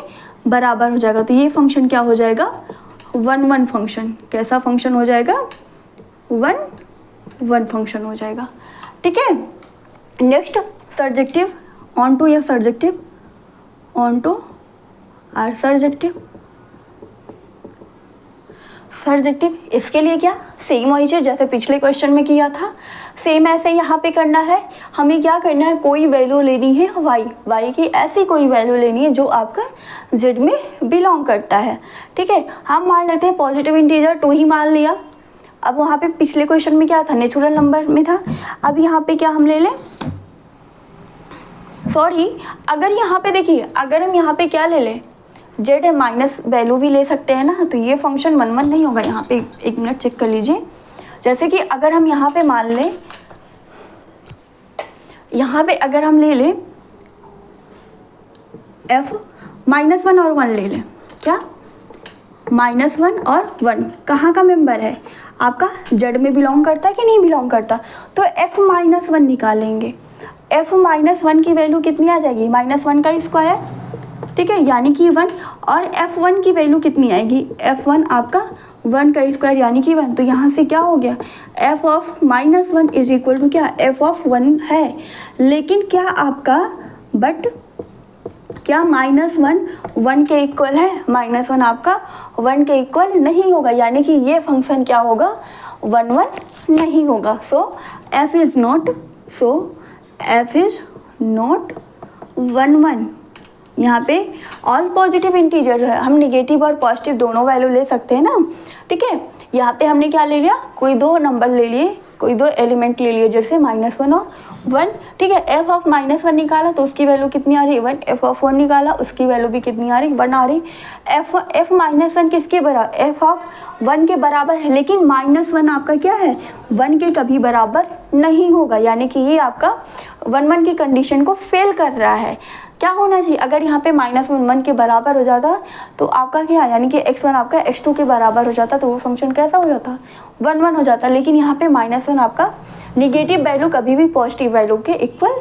बराबर हो जाएगा। तो ये फंक्शन क्या हो जाएगा, 1 1 फंक्शन, कैसा फंक्शन हो जाएगा, 1 1 फंक्शन हो जाएगा, ठीक है। नेक्स्ट सर्जेक्टिव, ऑन टू या सर्जेक्टिव, ऑन टू और सर्जेक्टिव, सर्जेक्टिव इसके लिए क्या, सेम वही चीज़ जैसे पिछले क्वेश्चन में किया था, सेम ऐसे यहाँ पे करना है। हमें क्या करना है, कोई वैल्यू लेनी है y की ऐसी कोई वैल्यू लेनी है जो आपका z में बिलोंग करता है, ठीक है। हम मान लेते हैं पॉजिटिव इंटीजर 2 ही मान लिया। अब वहाँ पे पिछले क्वेश्चन में क्या था, नेचुरल नंबर में था। अब यहाँ पे क्या हम ले लें, सॉरी, अगर यहाँ पे देखिए, अगर हम यहाँ पे क्या ले लें, जेड माइनस वैल्यू भी ले सकते हैं ना, तो ये फंक्शन 1 1 नहीं होगा। यहाँ पे एक मिनट चेक कर लीजिए, जैसे कि अगर हम यहाँ पे मान लें, यहाँ पे अगर हम ले लें f -1 और 1 ले लें, क्या -1 और 1 कहाँ का मेंबर है, आपका जेड में बिलोंग करता है कि नहीं बिलोंग करता, तो f -1 निकालेंगे। f -1 की वैल्यू कितनी आ जाएगी, -1 का स्क्वायर, ठीक है, यानी कि 1, और f1 की वैल्यू कितनी आएगी, f1 आपका 1 का स्क्वायर यानी कि 1। तो यहाँ से क्या हो गया, f of -1 is equal to क्या, f ऑफ 1 है, लेकिन क्या आपका बट क्या -1 1 के इक्वल है, -1 आपका 1 के इक्वल नहीं होगा, यानी कि ये फंक्शन क्या होगा, 1 1 नहीं होगा। सो f इज नॉट 1 1। यहाँ पे ऑल पॉजिटिव इंटीजर है, हम निगेटिव और पॉजिटिव दोनों वैल्यू ले सकते हैं ना, ठीक है। यहाँ पे हमने क्या ले लिया, कोई दो नंबर ले लिए, कोई दो एलिमेंट ले लिए, जैसे -1 और 1, ठीक है। f ऑफ -1 निकाला तो उसकी वैल्यू कितनी आ रही है, 1। f ऑफ 1 निकाला उसकी वैल्यू भी कितनी आ रही, 1 आ रही। f -1 किसके बराबर, f ऑफ 1 के बराबर है, लेकिन -1 आपका क्या है, 1 के कभी बराबर नहीं होगा, यानी कि ये आपका 1 1 की कंडीशन को फेल कर रहा है। क्या होना चाहिए, अगर यहाँ पे -1 के बराबर हो जाता तो आपका क्या, यानी कि x1 आपका x2 के बराबर हो जाता, तो वो फंक्शन कैसा हो जाता, 1 1 हो जाता। लेकिन यहाँ पे -1 आपका निगेटिव वैल्यू कभी भी पॉजिटिव वैल्यू के इक्वल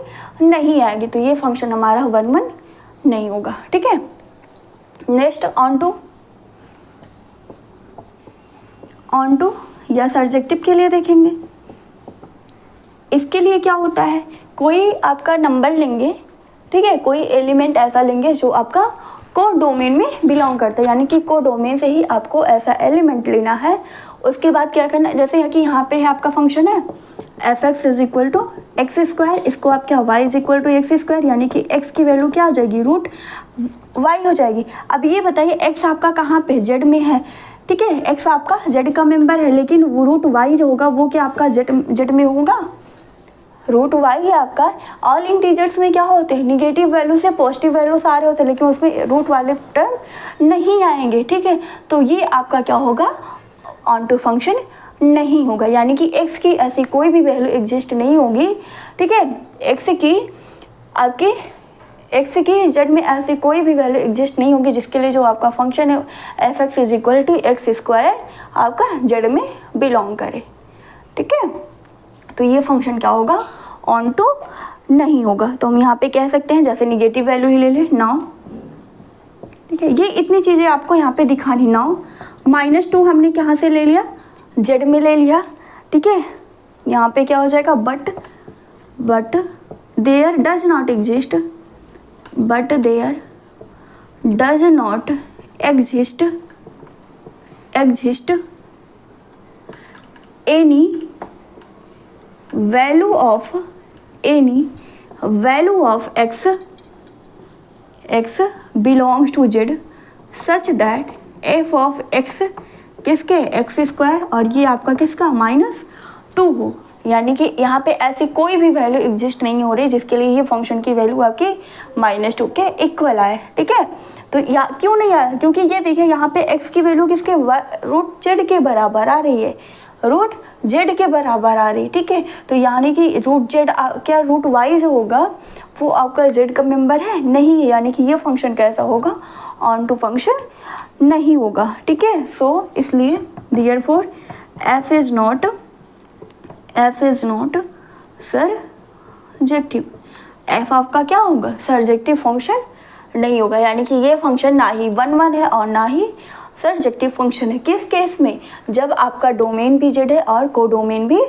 नहीं आएगी, तो ये फंक्शन हमारा 1 1 नहीं होगा, ठीक है। नेक्स्ट ऑन टू या सर्जेक्टिव के लिए देखेंगे। इसके लिए क्या होता है, कोई आपका नंबर लेंगे, ठीक है, कोई एलिमेंट ऐसा लेंगे जो आपका को डोमेन में बिलोंग करता है, यानी कि को डोमेन से ही आपको ऐसा एलिमेंट लेना है। उसके बाद क्या करना है, जैसे कि यहाँ पे है आपका फंक्शन है f(x) is equal to x square, इसको आप क्या y is equal to x square, यानी कि x की वैल्यू क्या आ जाएगी, √y हो जाएगी। अब ये बताइए x आपका कहाँ पे, z में है, ठीक है, x आपका z का मेंबर है, लेकिन √y जो होगा वो क्या आपका z में होगा, √y है आपका। ऑल इंटीजर्स में क्या होते हैं, निगेटिव वैल्यू से पॉजिटिव वैल्यू सारे होते हैं, लेकिन उसमें रूट वाले टर्म नहीं आएंगे, ठीक है। तो ये आपका क्या होगा, ऑन टू फंक्शन नहीं होगा, यानी कि x की ऐसी कोई भी वैल्यू एग्जिस्ट नहीं होगी, ठीक है। x की आपकी x की z में ऐसी कोई भी वैल्यू एग्जिस्ट नहीं होगी जिसके लिए जो आपका फंक्शन है f x is equal to x square आपका z में बिलोंग करे, ठीक है। तो ये फंक्शन क्या होगा, ऑन टू नहीं होगा। तो हम यहाँ पे कह सकते हैं जैसे निगेटिव वैल्यू ही ले लें नाउ, ठीक है। ये इतनी चीज़ें आपको यहाँ पे दिखानी। नाउ -2 हमने कहाँ से ले लिया, z में ले लिया, ठीक है। यहाँ पे क्या हो जाएगा, but there does not exist, but there does not exist any value of x belongs to z such that f of x किसके x स्क्वायर और ये आपका किसका -2 हो, यानी कि यहाँ पे ऐसी कोई भी वैल्यू एग्जिस्ट नहीं हो रही जिसके लिए ये फंक्शन की वैल्यू आपकी -2 के इक्वल आए, ठीक है। तो या क्यों नहीं आ रहा, क्योंकि ये देखिए यहाँ पे x की वैल्यू किसके √z के बराबर आ रही है, √z के बराबर आ रही, ठीक है। तो यानी कि √z क्या √y जो होगा वो आपका z का मेंबर है नहीं है, यानी कि ये फंक्शन कैसा होगा, ऑन टू फंक्शन नहीं होगा, ठीक है। सो इसलिए therefore f is not surjective, f आपका क्या होगा, सरजेक्टिव फंक्शन नहीं होगा, यानी कि ये फंक्शन ना ही 1 है और ना ही सरजेक्टिव फंक्शन है। किस केस में, जब आपका डोमेन भी z है और कोडोमेन भी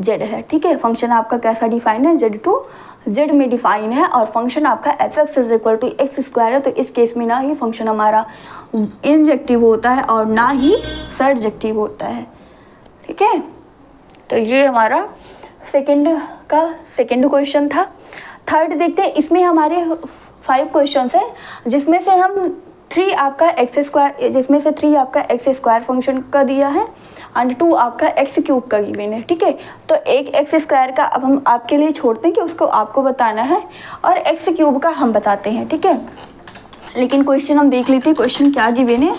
z है, ठीक है। फंक्शन आपका कैसा डिफाइन है, z टू z में डिफाइन है और फंक्शन आपका f x is equal to x square है। तो इस केस में ना ही फंक्शन हमारा इंजेक्टिव होता है और ना ही सरजेक्टिव होता है, ठीक है। तो ये हमारा सेकंड क्वेश्चन था। थर्ड देखते हैं, इसमें हमारे 5 क्वेश्चन हैं जिसमें से हम 3 आपका एक्स स्क्वायर फंक्शन का दिया है एंड 2 आपका एक्स क्यूब का गिवन है, ठीक है। तो एक एक्स स्क्वायर का अब हम आपके लिए छोड़ते हैं कि उसको आपको बताना है और एक्स क्यूब का हम बताते हैं, ठीक है। लेकिन क्वेश्चन हम देख लेते हैं, क्वेश्चन क्या गिवन है।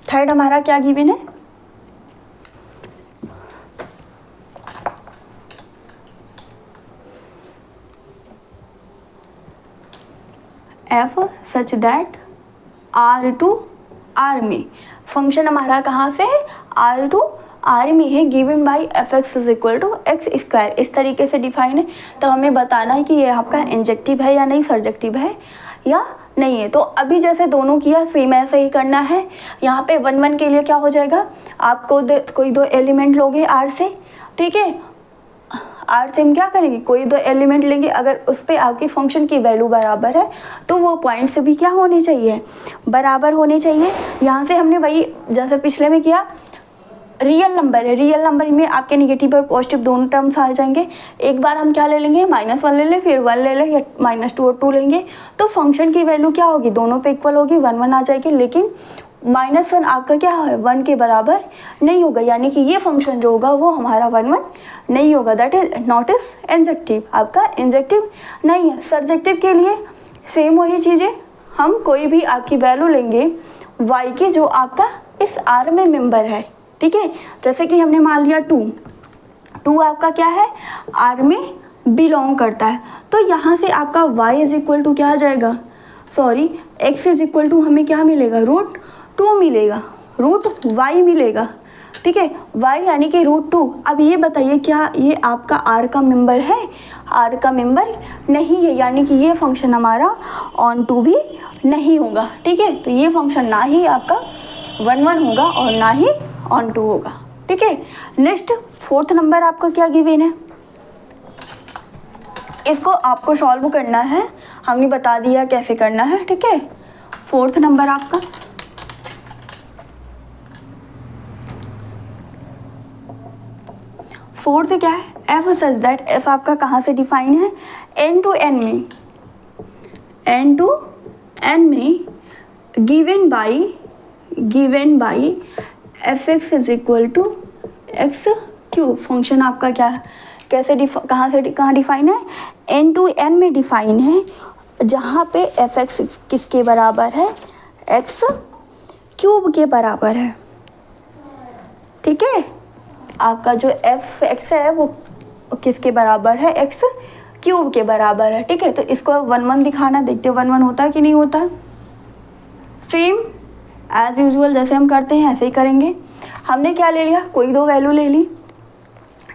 थर्ड हमारा क्या गिवन है, f such that r to r में, फंक्शन हमारा कहाँ से है, r टू r में है, given by f x is equal to x square, इस तरीके से डिफाइन है। तो हमें बताना है कि ये आपका इंजेक्टिव है या नहीं, सरजेक्टिव है या नहीं है। तो अभी जैसे दोनों किया सेम ऐसा ही करना है। यहाँ पे 1 1 के लिए क्या हो जाएगा, आपको कोई 2 एलिमेंट लोगे r से, ठीक है। r से हम क्या करेंगे, कोई 2 एलिमेंट लेंगे, अगर उस पर आपकी फंक्शन की वैल्यू बराबर है तो वो पॉइंट से भी क्या होने चाहिए, बराबर होने चाहिए। यहाँ से हमने वही जैसे पिछले में किया, रियल नंबर है, रियल नंबर में आपके नेगेटिव और पॉजिटिव दोनों टर्म्स आ जाएंगे। एक बार हम क्या ले लेंगे, -1 ले लें, फिर 1 ले लें या -2 और 2 लेंगे, तो फंक्शन की वैल्यू क्या होगी, दोनों पे इक्वल होगी, 1 1 आ जाएगी। लेकिन -1 आपका क्या है, 1 के बराबर नहीं होगा, यानी कि ये फंक्शन जो होगा वो हमारा 1 1 नहीं होगा, that is not is injective, आपका इंजेक्टिव नहीं है। सरजेक्टिव के लिए सेम वही चीज़ें, हम कोई भी आपकी वैल्यू लेंगे y की जो आपका इस r में मेंबर है, ठीक है। जैसे कि हमने मान लिया 2 आपका क्या है, r में बिलोंग करता है, तो यहाँ से आपका y इज इक्वल टू क्या आ जाएगा, sorry x is equal to हमें क्या मिलेगा, √2 मिलेगा, √y मिलेगा, ठीक है, y यानी कि √2। अब ये बताइए क्या ये आपका r का मेंबर है, r का मेंबर नहीं है, यानी कि ये फंक्शन हमारा ऑन टू भी नहीं होगा, ठीक है। तो ये फंक्शन ना ही आपका 1 1 होगा और ना ही ऑन टू होगा, ठीक है। नेक्स्ट 4th नंबर आपका क्या गिवन है, इसको आपको सॉल्व करना है, हमने बता दिया कैसे करना है, ठीक है। 4th नंबर आपका फोर्थ क्या है, एफ सच दैट, एफ आपका कहाँ से डिफाइन है, n टू n में given by f x is equal to x cube function आपका क्या है, कैसे कहाँ डिफाइन है, n टू n में डिफाइन है, जहाँ पे एफ एक्स किसके बराबर है, एक्स क्यूब के बराबर है। ठीक है, आपका जो एफ एक्स है वो किसके बराबर है, एक्स क्यूब के बराबर है। ठीक है, तो इसको 1 1 दिखाना, देखते 1 1 होता है कि नहीं होता। सेम एज यूजुअल जैसे हम करते हैं ऐसे ही करेंगे। हमने क्या ले लिया, कोई दो वैल्यू ले ली।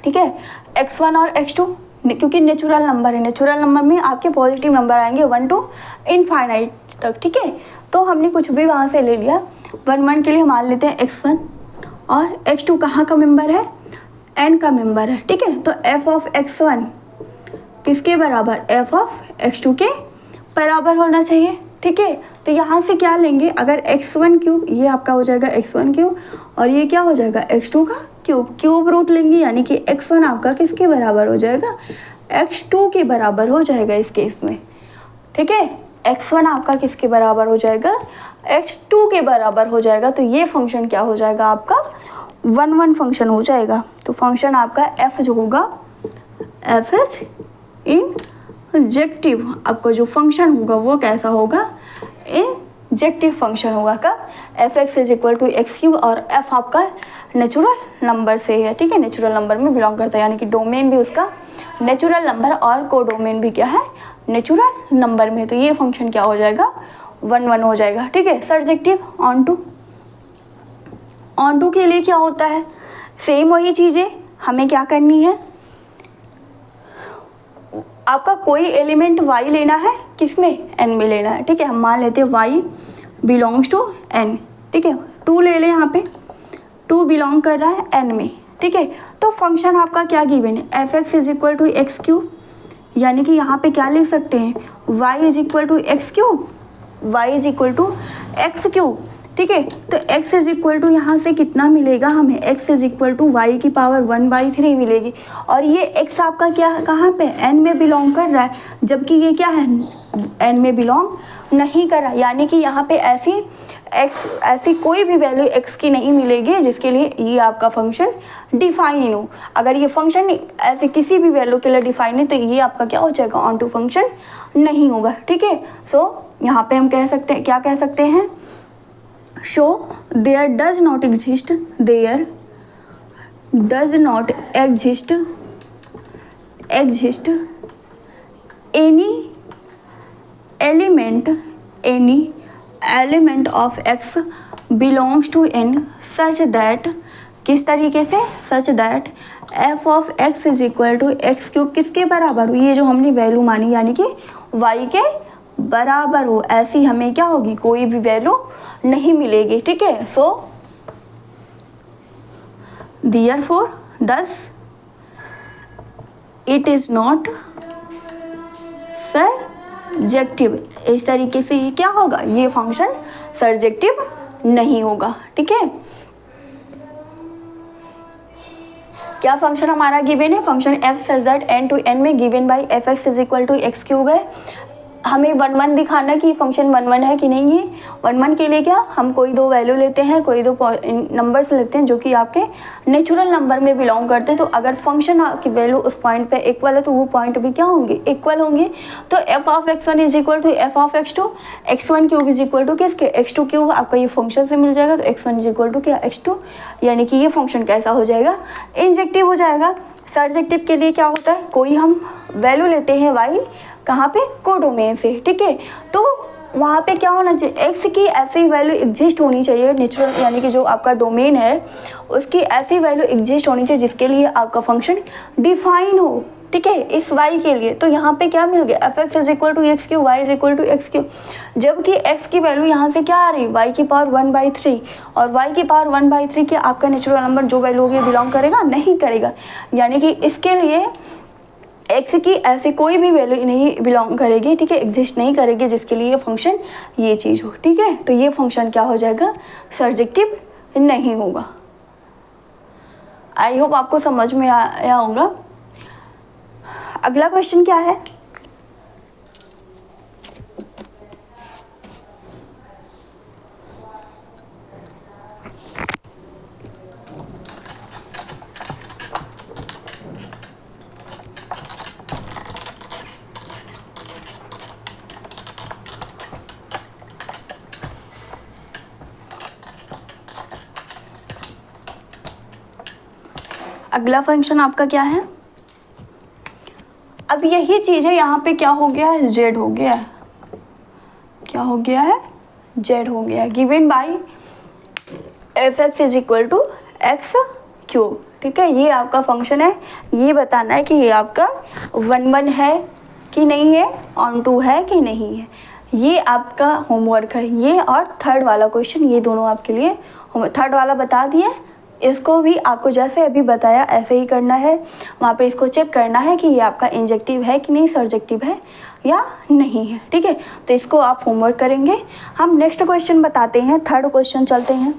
ठीक है, x1 और x2, क्योंकि नेचुरल नंबर है, नेचुरल नंबर में आपके पॉजिटिव नंबर आएंगे 1 to इनफाइनाइट तक। ठीक है, तो हमने कुछ भी वहाँ से ले लिया। 1 1 के लिए मान लेते हैं x1 और x2 कहाँ का मेंबर है, n का मेंबर है। ठीक है, तो f ऑफ x1 किसके बराबर, f ऑफ x2 के बराबर होना चाहिए। ठीक है, तो यहाँ से क्या लेंगे, अगर x1 क्यूब, ये आपका हो जाएगा x1 क्यूब और ये क्या हो जाएगा x2 का क्यूब रूट लेंगे, यानी कि x1 आपका किसके बराबर हो जाएगा, x2 के बराबर हो जाएगा इस केस में। ठीक है, x1 आपका किसके बराबर हो जाएगा, x2 के बराबर हो जाएगा। तो ये फंक्शन क्या हो जाएगा आपका 1 1 फंक्शन हो जाएगा। तो फंक्शन आपका f जो होगा, एफ एच इंजेक्टिव, आपका जो फंक्शन होगा वो कैसा होगा, इंजेक्टिव फंक्शन होगा। कब, f x is equal to x cube और एफ आपका नेचुरल नंबर से है। ठीक है, नेचुरल नंबर में बिलोंग करता है, यानी कि डोमेन भी उसका नेचुरल नंबर और कोडोमेन भी क्या है, नेचुरल नंबर में। तो ये फंक्शन क्या हो जाएगा, 1 1 हो जाएगा। ठीक है, सर्जेक्टिव ऑन टू के लिए क्या होता है, सेम वही चीज़ें हमें क्या करनी है, आपका कोई एलिमेंट y लेना है, किसमें, n में लेना है। ठीक है, हम मान लेते हैं y बिलोंग्स टू n। ठीक है, 2 ले लें, यहाँ पे 2 बिलोंग कर रहा है n में। ठीक है, तो फंक्शन आपका क्या गिवन है, f x is equal to x cube, यानी कि यहाँ पे क्या लिख सकते हैं, y is equal to x cube, y is equal to x cube. ठीक है, तो x इज इक्वल टू यहाँ से कितना मिलेगा हमें, x is equal to y की पावर 1/3 मिलेगी। और ये x आपका क्या है, कहाँ पे, n में बिलोंग कर रहा है, जबकि ये क्या है, n में बिलोंग नहीं कर रहा, यानी कि यहाँ पे ऐसी कोई भी वैल्यू x की नहीं मिलेगी जिसके लिए ये आपका फंक्शन डिफाइन हो। अगर ये फंक्शन ऐसे किसी भी वैल्यू के लिए डिफाइन है तो ये आपका क्या हो जाएगा, ऑन टू फंक्शन नहीं होगा। ठीक है, सो यहाँ पे हम कह सकते हैं, क्या कह सकते हैं, show there does not exist any element of x belongs to n such that, किस तरीके से, such that f of x is equal to x cube किसके बराबर हो, ये जो हमने वैल्यू मानी यानी कि y के बराबर हो, ऐसी हमें क्या होगी, कोई भी वैल्यू नहीं मिलेगी। ठीक है, सो therefore thus it is not surjective. इस तरीके से ये क्या होगा, ये फंक्शन सर्जेक्टिव नहीं होगा। ठीक है, क्या फंक्शन हमारा गिवन है, function f such that n to n में given by f x is equal to x cube है। हमें 1 1 दिखाना कि फंक्शन 1 1 है कि नहीं है। 1 1 के लिए क्या, हम कोई दो वैल्यू लेते हैं, कोई दो नंबर्स लेते हैं जो कि आपके नेचुरल नंबर में बिलोंग करते हैं। तो अगर फंक्शन की वैल्यू उस पॉइंट पे इक्वल है तो वो पॉइंट भी क्या होंगे, इक्वल होंगे। तो f of x1 is equal to f of x2, x1 cube is equal to किसके, x2 क्यूब आपका ये फंक्शन से मिल जाएगा। तो x1 इज इक्वल टू क्या, x2, यानी कि ये फंक्शन कैसा हो जाएगा, इंजेक्टिव हो जाएगा। सर्जेक्टिव के लिए क्या होता है, कोई हम वैल्यू लेते हैं y कहाँ पे, कोडोमेन से। ठीक है, तो वहाँ पे क्या होना चाहिए, एक्स की ऐसी वैल्यू एग्जिस्ट होनी चाहिए नेचुरल, यानी कि जो आपका डोमेन है उसकी ऐसी वैल्यू एग्जिस्ट होनी चाहिए जिसके लिए आपका फंक्शन डिफाइन हो। ठीक है, इस y के लिए तो यहाँ पे क्या मिल गया, f x is equal to x cube, y is equal to x cube, जबकि x की वैल्यू यहाँ से क्या आ रही है, y की पावर 1/3, और y की पावर 1/3 के आपका नेचुरल नंबर जो वैल्यू होगी बिलोंग करेगा, नहीं करेगा। यानी कि इसके लिए x की ऐसी कोई भी वैल्यू नहीं बिलोंग करेगी। ठीक है, एग्जिस्ट नहीं करेगी जिसके लिए ये फंक्शन ये चीज़ हो। ठीक है, तो ये फंक्शन क्या हो जाएगा, सर्जेक्टिव नहीं होगा। आई होप आपको समझ में आया होगा। अगला क्वेश्चन क्या है, अगला फंक्शन आपका क्या है, अब यही चीज़ है, यहाँ पे क्या हो गया है, जेड हो गया है, क्या हो गया है, जेड हो गया, given by f x is equal to x cube. ठीक है, ये आपका फंक्शन है, ये बताना है कि ये आपका 1 है कि नहीं है, ऑन टू है कि नहीं है, ये आपका होमवर्क है। ये और थर्ड वाला क्वेश्चन, ये दोनों आपके लिए होमवर्क। थर्ड वाला बता दिए, इसको भी आपको जैसे अभी बताया ऐसे ही करना है, वहाँ पे इसको चेक करना है कि ये आपका इंजेक्टिव है कि नहीं, सर्जेक्टिव है या नहीं है। ठीक है, तो इसको आप होमवर्क करेंगे। हम नेक्स्ट क्वेश्चन बताते हैं, थर्ड क्वेश्चन चलते हैं।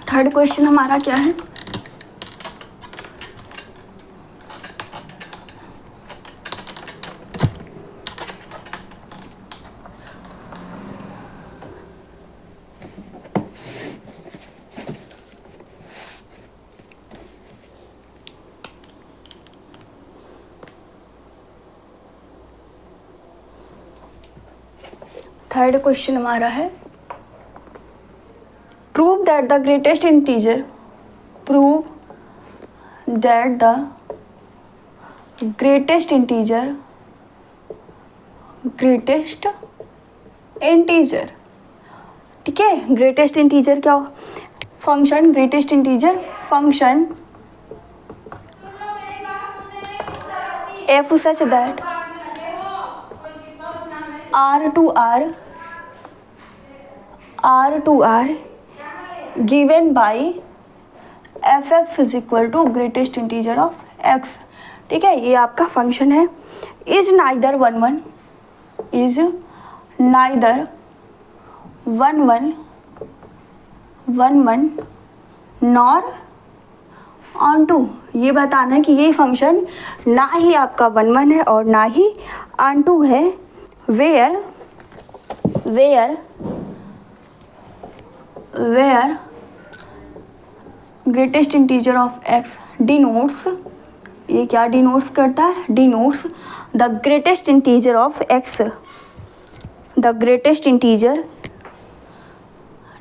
थर्ड क्वेश्चन हमारा क्या है, थर्ड क्वेश्चन हमारा है, prove that the greatest integer, prove that the greatest integer, greatest integer. ठीक है, ग्रेटेस्ट इंटीजर क्या हो, function greatest integer function F such that R to R given by fx is equal to greatest integer of x। ठीक है, ये आपका फंक्शन है, is neither 1 is neither 1 nor onto. ये बताना है कि ये फंक्शन ना ही आपका 1 है और ना ही ऑन टू है, where greatest integer of x denotes, ये क्या डिनोट्स करता है, denotes the greatest integer of x, the greatest integer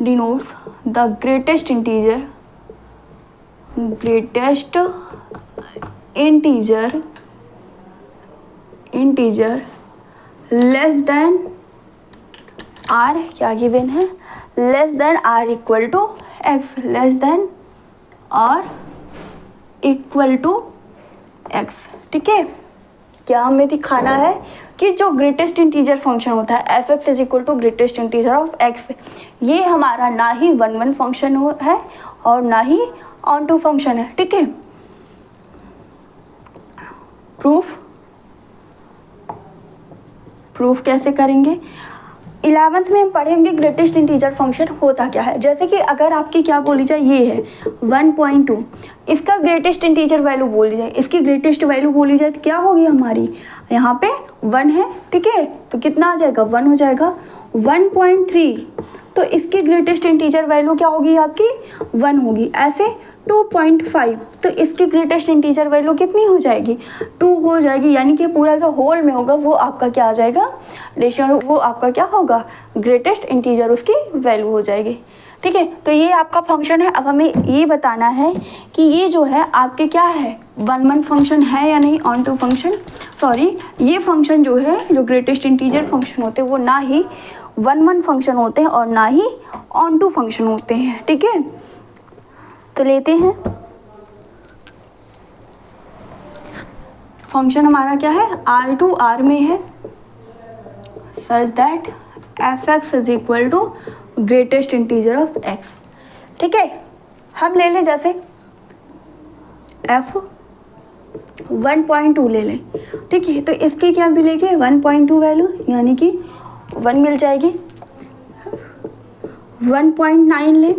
denotes the greatest integer, greatest integer less than or, क्या गिवन है, less than or equal to x, less than और इक्वल टू एक्स। ठीक है, क्या हमें दिखाना है कि जो ग्रेटेस्ट इंटीजर फंक्शन होता है f x is equal to greatest integer of x, ये हमारा ना ही 1 फंक्शन है और ना ही ऑन टू फंक्शन है। ठीक है, प्रूफ कैसे करेंगे, 11th में हम पढ़ेंगे ग्रेटेस्ट इंटीजर फंक्शन होता क्या है। जैसे कि अगर आपकी क्या बोली जाए, ये है 1.2, इसका ग्रेटेस्ट इंटीजर वैल्यू बोली जाए, इसकी ग्रेटेस्ट वैल्यू बोली जाए तो क्या होगी हमारी, यहाँ पे 1 है। ठीक है, तो कितना आ जाएगा, 1 हो जाएगा। 1.3 तो इसकी ग्रेटेस्ट इंटीजर वैल्यू क्या होगी आपकी, 1 होगी। ऐसे 2.5 तो इसकी ग्रेटेस्ट इंटीजर वैल्यू कितनी हो जाएगी, 2 हो जाएगी। यानी कि पूरा जो होल में होगा वो आपका क्या आ जाएगा, रेशियो, वो आपका क्या होगा, ग्रेटेस्ट इंटीजर उसकी वैल्यू हो जाएगी। ठीक है, तो ये आपका फंक्शन है। अब हमें ये बताना है कि ये जो है आपके क्या है, 1 फंक्शन है या नहीं, ऑन टू फंक्शन, सॉरी ये फंक्शन जो है, जो ग्रेटेस्ट इंटीजर फंक्शन होते हैं वो ना ही 1 फंक्शन होते हैं और ना ही ऑन टू फंक्शन होते हैं। ठीक है, तो लेते हैं फंक्शन हमारा क्या है, R to R में है, such that F x is equal to greatest integer of x. ठीक है, हम ले लें जैसे एफ 1.2 ले लें। ठीक है, तो इसकी क्या मिलेगी, 1.2 वैल्यू, यानी कि 1 मिल जाएगी। 1.9 ले,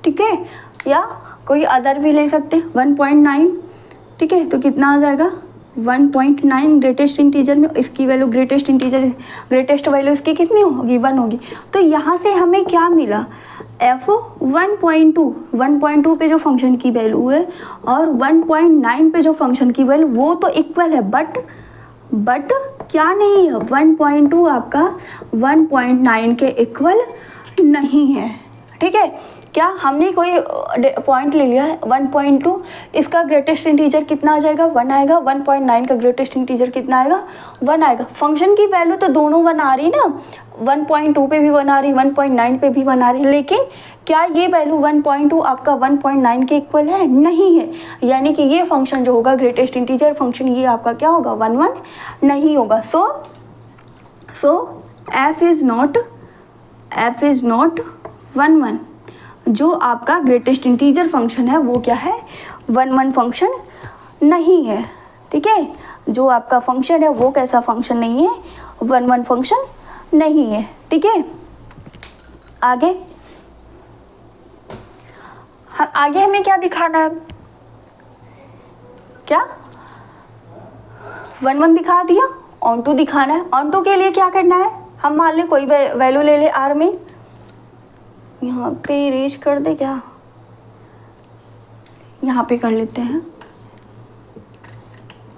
ठीक है, या कोई अदर भी ले सकते हैं, 1.9। ठीक है, तो कितना आ जाएगा, 1.9 ग्रेटेस्ट इंटीजर में, इसकी value greatest integer, greatest value इसकी कितनी होगी, 1 होगी। तो यहाँ से हमें क्या मिला, एफ 1.2 पे जो फंक्शन की वैल्यू है और 1.9 पे जो फंक्शन की वैल्यू, वो तो इक्वल है, बट क्या नहीं है, 1.2 आपका 1.9 के इक्वल नहीं है। ठीक है, क्या हमने कोई पॉइंट ले लिया है 1.2, इसका ग्रेटेस्ट इंटीजर कितना आ जाएगा 1 आएगा, 1.9 का ग्रेटेस्ट इंटीजर कितना आएगा 1 आएगा। फंक्शन की वैल्यू तो दोनों 1 आ रही ना, 1.2 पे भी 1 आ रही, 1.9 पे भी 1 आ रही, लेकिन क्या ये वैल्यू 1.2 आपका 1.9 के इक्वल है? नहीं है। यानी कि ये फंक्शन जो होगा ग्रेटेस्ट इंटीजर फंक्शन, ये आपका क्या होगा 1 नहीं होगा। सो f इज नॉट 1 जो आपका ग्रेटेस्ट इंटीजर फंक्शन है वो क्या है 1 फंक्शन नहीं है। ठीक है, जो आपका फंक्शन है वो कैसा फंक्शन नहीं है 1 फंक्शन नहीं है। ठीक है, आगे हमें क्या दिखाना है, क्या 1 दिखा दिया, ऑन टू दिखाना है। ऑन टू के लिए क्या करना है, हम मान लें कोई वैल्यू ले ले आर में, यहाँ पे इरेज कर दे, क्या यहाँ पे कर लेते हैं।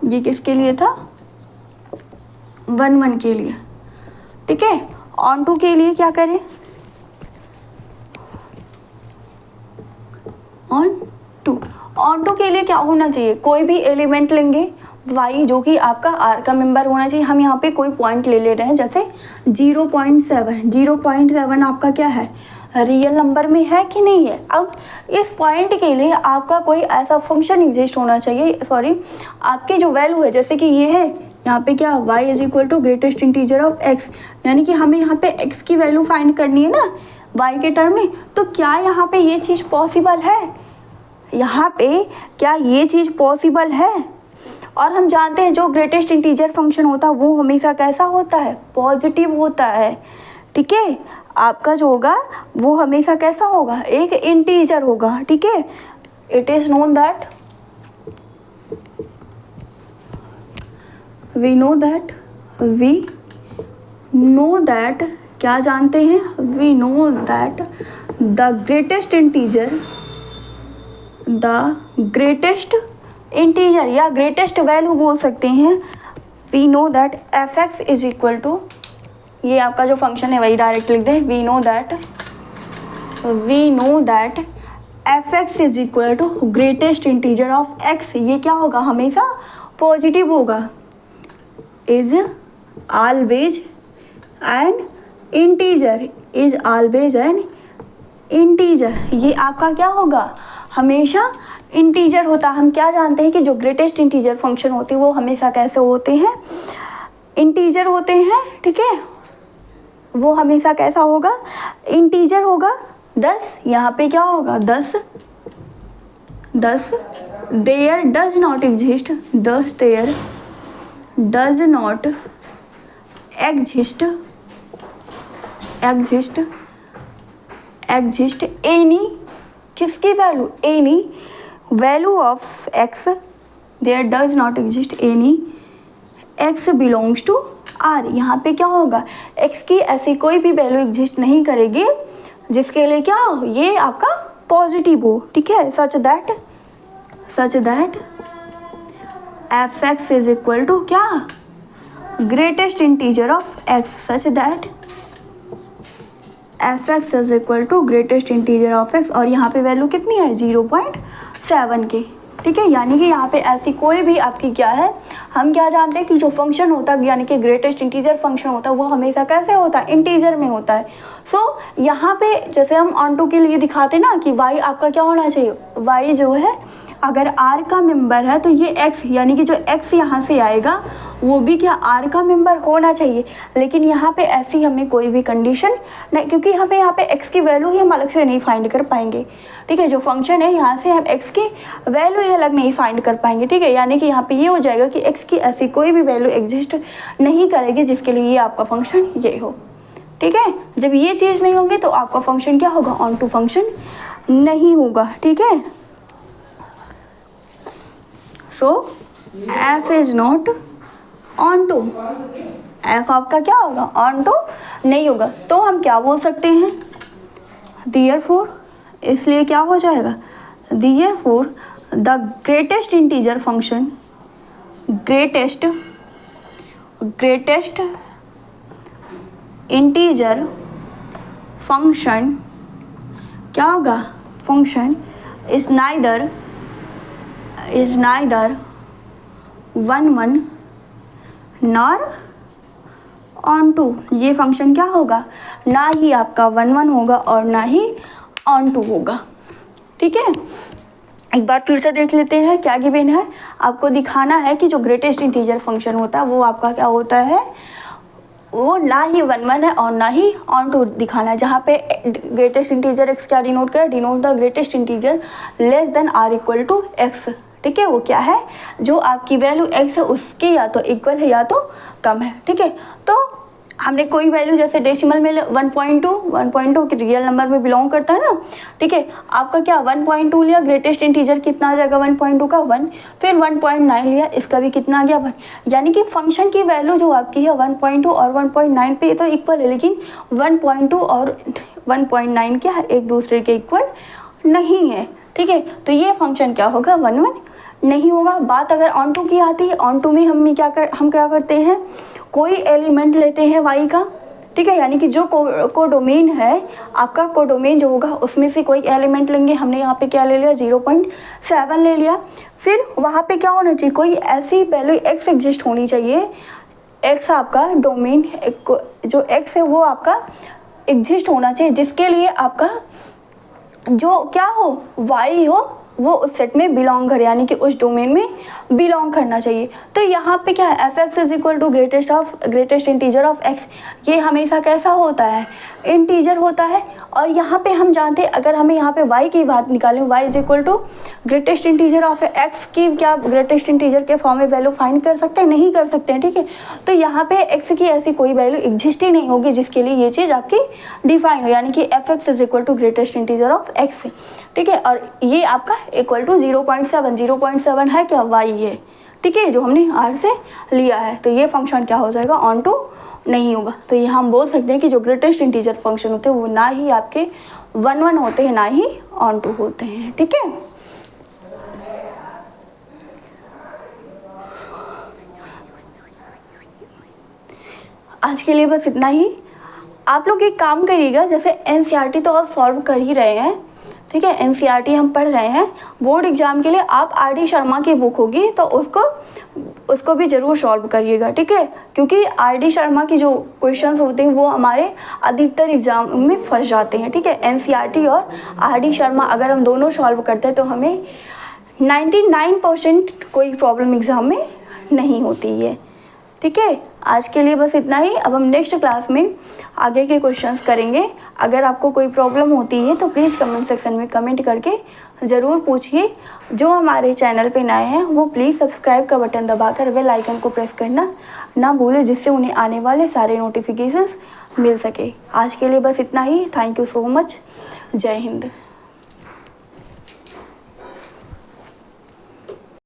ये किसके लिए था 1 के लिए। ठीक है, ऑन टू के लिए क्या करें, ऑन टू के लिए क्या होना चाहिए, कोई भी एलिमेंट लेंगे y जो कि आपका r का मेंबर होना चाहिए। हम यहाँ पे कोई पॉइंट ले रहे हैं, जैसे 0.7 आपका क्या है रियल नंबर में है कि नहीं है। अब इस पॉइंट के लिए आपका कोई ऐसा फंक्शन एग्जिस्ट होना चाहिए, आपकी जो वैल्यू है, जैसे कि ये है यहाँ पे क्या y is equal to greatest integer of x, यानी कि हमें यहाँ पे x की वैल्यू फाइंड करनी है ना y के टर्म में। तो क्या यहाँ पे ये चीज़ पॉसिबल है, यहाँ पे क्या ये चीज़ पॉसिबल है। और हम जानते हैं जो ग्रेटेस्ट इंटीजर फंक्शन होता है वो हमेशा कैसा होता है पॉजिटिव होता है। ठीक है, आपका जो होगा वो हमेशा कैसा होगा एक इंटीजर होगा। ठीक है, it is known that we know that क्या जानते हैं, we know that the greatest integer या ग्रेटेस्ट वैल्यू बोल सकते हैं। We know that F x is equal to, ये आपका जो फंक्शन है वही डायरेक्ट लिख दें, we know that F x is equal to greatest integer of x. ये क्या होगा हमेशा पॉजिटिव होगा, इज ऑलवेज एन इंटीजर, ये आपका क्या होगा हमेशा इंटीजर होता। हम क्या जानते हैं कि जो ग्रेटेस्ट इंटीजर फंक्शन होते हैं वो हमेशा कैसे होते हैं इंटीजर होते हैं। ठीक है, वो हमेशा कैसा होगा इंटीजर होगा। 10 यहाँ पे क्या होगा 10 there does not exist, 10 there does not exist any, किसकी value any value of X, there does not exist any X belongs to R. यहाँ पे क्या होगा एक्स की ऐसी कोई भी वैल्यू एग्जिस्ट नहीं करेगी जिसके लिए क्या हो ये आपका पॉजिटिव हो। ठीक है, such that F x is equal to क्या greatest integer of X, such that F x is equal to greatest integer of X. और यहाँ पे वैल्यू कितनी है 0.7 की। ठीक है, यानी कि यहाँ पे ऐसी कोई भी आपकी क्या है, हम क्या जानते हैं कि जो फंक्शन होता है यानी कि ग्रेटेस्ट इंटीजर फंक्शन होता है वो हमेशा कैसे होता है इंटीजर में होता है। सो यहाँ पे जैसे हम ऑन टू के लिए दिखाते ना कि y आपका क्या होना चाहिए, y जो है अगर r का मेंबर है तो ये x यानी कि जो x यहाँ से आएगा वो भी क्या r का मेंबर होना चाहिए। लेकिन यहाँ पे ऐसी हमें कोई भी कंडीशन नहीं, क्योंकि हमें यहाँ पे x की वैल्यू ही हम अलग से नहीं फाइंड कर पाएंगे। ठीक है, जो फंक्शन है यहाँ से हम x की वैल्यू ही अलग नहीं फाइंड कर पाएंगे। ठीक है, यानी कि यहाँ पे ये हो जाएगा कि x की ऐसी कोई भी वैल्यू एग्जिस्ट नहीं करेगी जिसके लिए ये आपका फंक्शन ये हो। ठीक है, जब ये चीज़ नहीं होगी तो आपका फंक्शन क्या होगा ऑन टू फंक्शन नहीं होगा। ठीक है, so F is not onto, F आपका क्या होगा ऑन टू नहीं होगा। तो हम क्या बोल सकते हैं देयरफॉर, इसलिए क्या हो जाएगा therefore the greatest integer function, greatest integer function क्या होगा, function is neither 1 1 nor onto. ये फंक्शन क्या होगा, ना ही आपका 1 1 होगा और ना ही ऑन टू होगा। ठीक है, एक बार फिर से देख लेते हैं क्या गिवन है। आपको दिखाना है कि जो ग्रेटेस्ट इंटीजर फंक्शन होता है वो आपका क्या होता है, वो ना ही 1 1 है और ना ही ऑन टू दिखाना है। जहाँ पे ग्रेटेस्ट इंटीजर x क्या डिनोट करे, denote the greatest integer less than or equal to x। ठीक है, वो क्या है, जो आपकी वैल्यू x है उसकी या तो इक्वल है या तो कम है। ठीक है, तो हमने कोई वैल्यू जैसे डेसिमल में 1.2 कि रियल नंबर में बिलोंग करता है ना। ठीक है, आपका क्या 1.2 लिया, ग्रेटेस्ट इंटीजर कितना आ जाएगा 1.2 का 1, फिर 1.9 लिया, इसका भी कितना आ गया 1। यानी कि फंक्शन की वैल्यू जो आपकी है 1.2 और 1.9 पे तो इक्वल है, लेकिन 1.2 और 1.9 क्या है, एक दूसरे के इक्वल नहीं है। ठीक है, तो ये फंक्शन क्या होगा 1 1 नहीं होगा। बात अगर ऑन टू की आती है, ऑन टू में हम क्या करते हैं, कोई एलिमेंट लेते हैं y का। ठीक है, यानी कि जो कोडोमेन है आपका, कोडोमेन जो होगा उसमें से कोई एलिमेंट लेंगे। हमने यहाँ पे क्या ले लिया 0.7 ले लिया। फिर वहाँ पे क्या होना चाहिए, कोई ऐसी वैल्यू x एग्जिस्ट होनी चाहिए, x आपका डोमेन जो x है वो आपका एग्जिस्ट होना चाहिए, जिसके लिए आपका जो क्या हो y हो वो उस सेट में बिलोंग करे, यानी कि उस डोमेन में बिलोंग करना चाहिए। तो यहाँ पे क्या है, f x is equal to greatest integer of x. ये हमेशा कैसा होता है, इंटीजर होता है। और यहाँ पे हम जानते हैं, अगर हमें यहाँ पे y की बात निकालें, y is equal to greatest integer of x की क्या ग्रेटेस्ट इंटीजर के फॉर्म में वैल्यू फाइंड कर सकते हैं, नहीं कर सकते हैं। ठीक है, तो यहाँ पे x की ऐसी कोई वैल्यू एग्जिस्ट ही नहीं होगी जिसके लिए ये चीज़ आपकी डिफाइन हो, यानी कि f x is equal to greatest integer of x। ठीक है, और ये आपका इक्वल टू 0.7 है क्या, y है। ठीक है, जो हमने r से लिया है, तो ये फंक्शन क्या हो जाएगा, ऑन टू नहीं होगा। तो ये हम बोल सकते हैं कि जो ग्रेटेस्ट इंटीजर फंक्शन होते हैं वो ना ही आपके 1 1 होते हैं, ना ही ऑन टू होते हैं। ठीक है, आज के लिए बस इतना ही। आप लोग एक काम करिएगा, जैसे एनसीईआरटी तो आप सॉल्व कर ही रहे हैं। ठीक है, एनसीईआरटी हम पढ़ रहे हैं, बोर्ड एग्जाम के लिए आप आर.डी. शर्मा की बुक होगी तो उसको भी ज़रूर सॉल्व करिएगा। ठीक है, क्योंकि आर.डी. शर्मा की जो क्वेश्चंस होते हैं वो हमारे अधिकतर एग्जाम में फंस जाते हैं। ठीक है, एनसीईआरटी और आर.डी. शर्मा अगर हम दोनों सॉल्व करते हैं तो हमें 99% कोई प्रॉब्लम एग्ज़ाम में नहीं होती है। ठीक है, आज के लिए बस इतना ही। अब हम नेक्स्ट क्लास में आगे के क्वेश्चंस करेंगे। अगर आपको कोई प्रॉब्लम होती है तो प्लीज़ कमेंट सेक्शन में कमेंट करके ज़रूर पूछिए। जो हमारे चैनल पे नए हैं वो प्लीज़ सब्सक्राइब का बटन दबाकर बेल आइकन को प्रेस करना ना भूलें, जिससे उन्हें आने वाले सारे नोटिफिकेशंस मिल सके। आज के लिए बस इतना ही। Thank you so much. जय हिंद।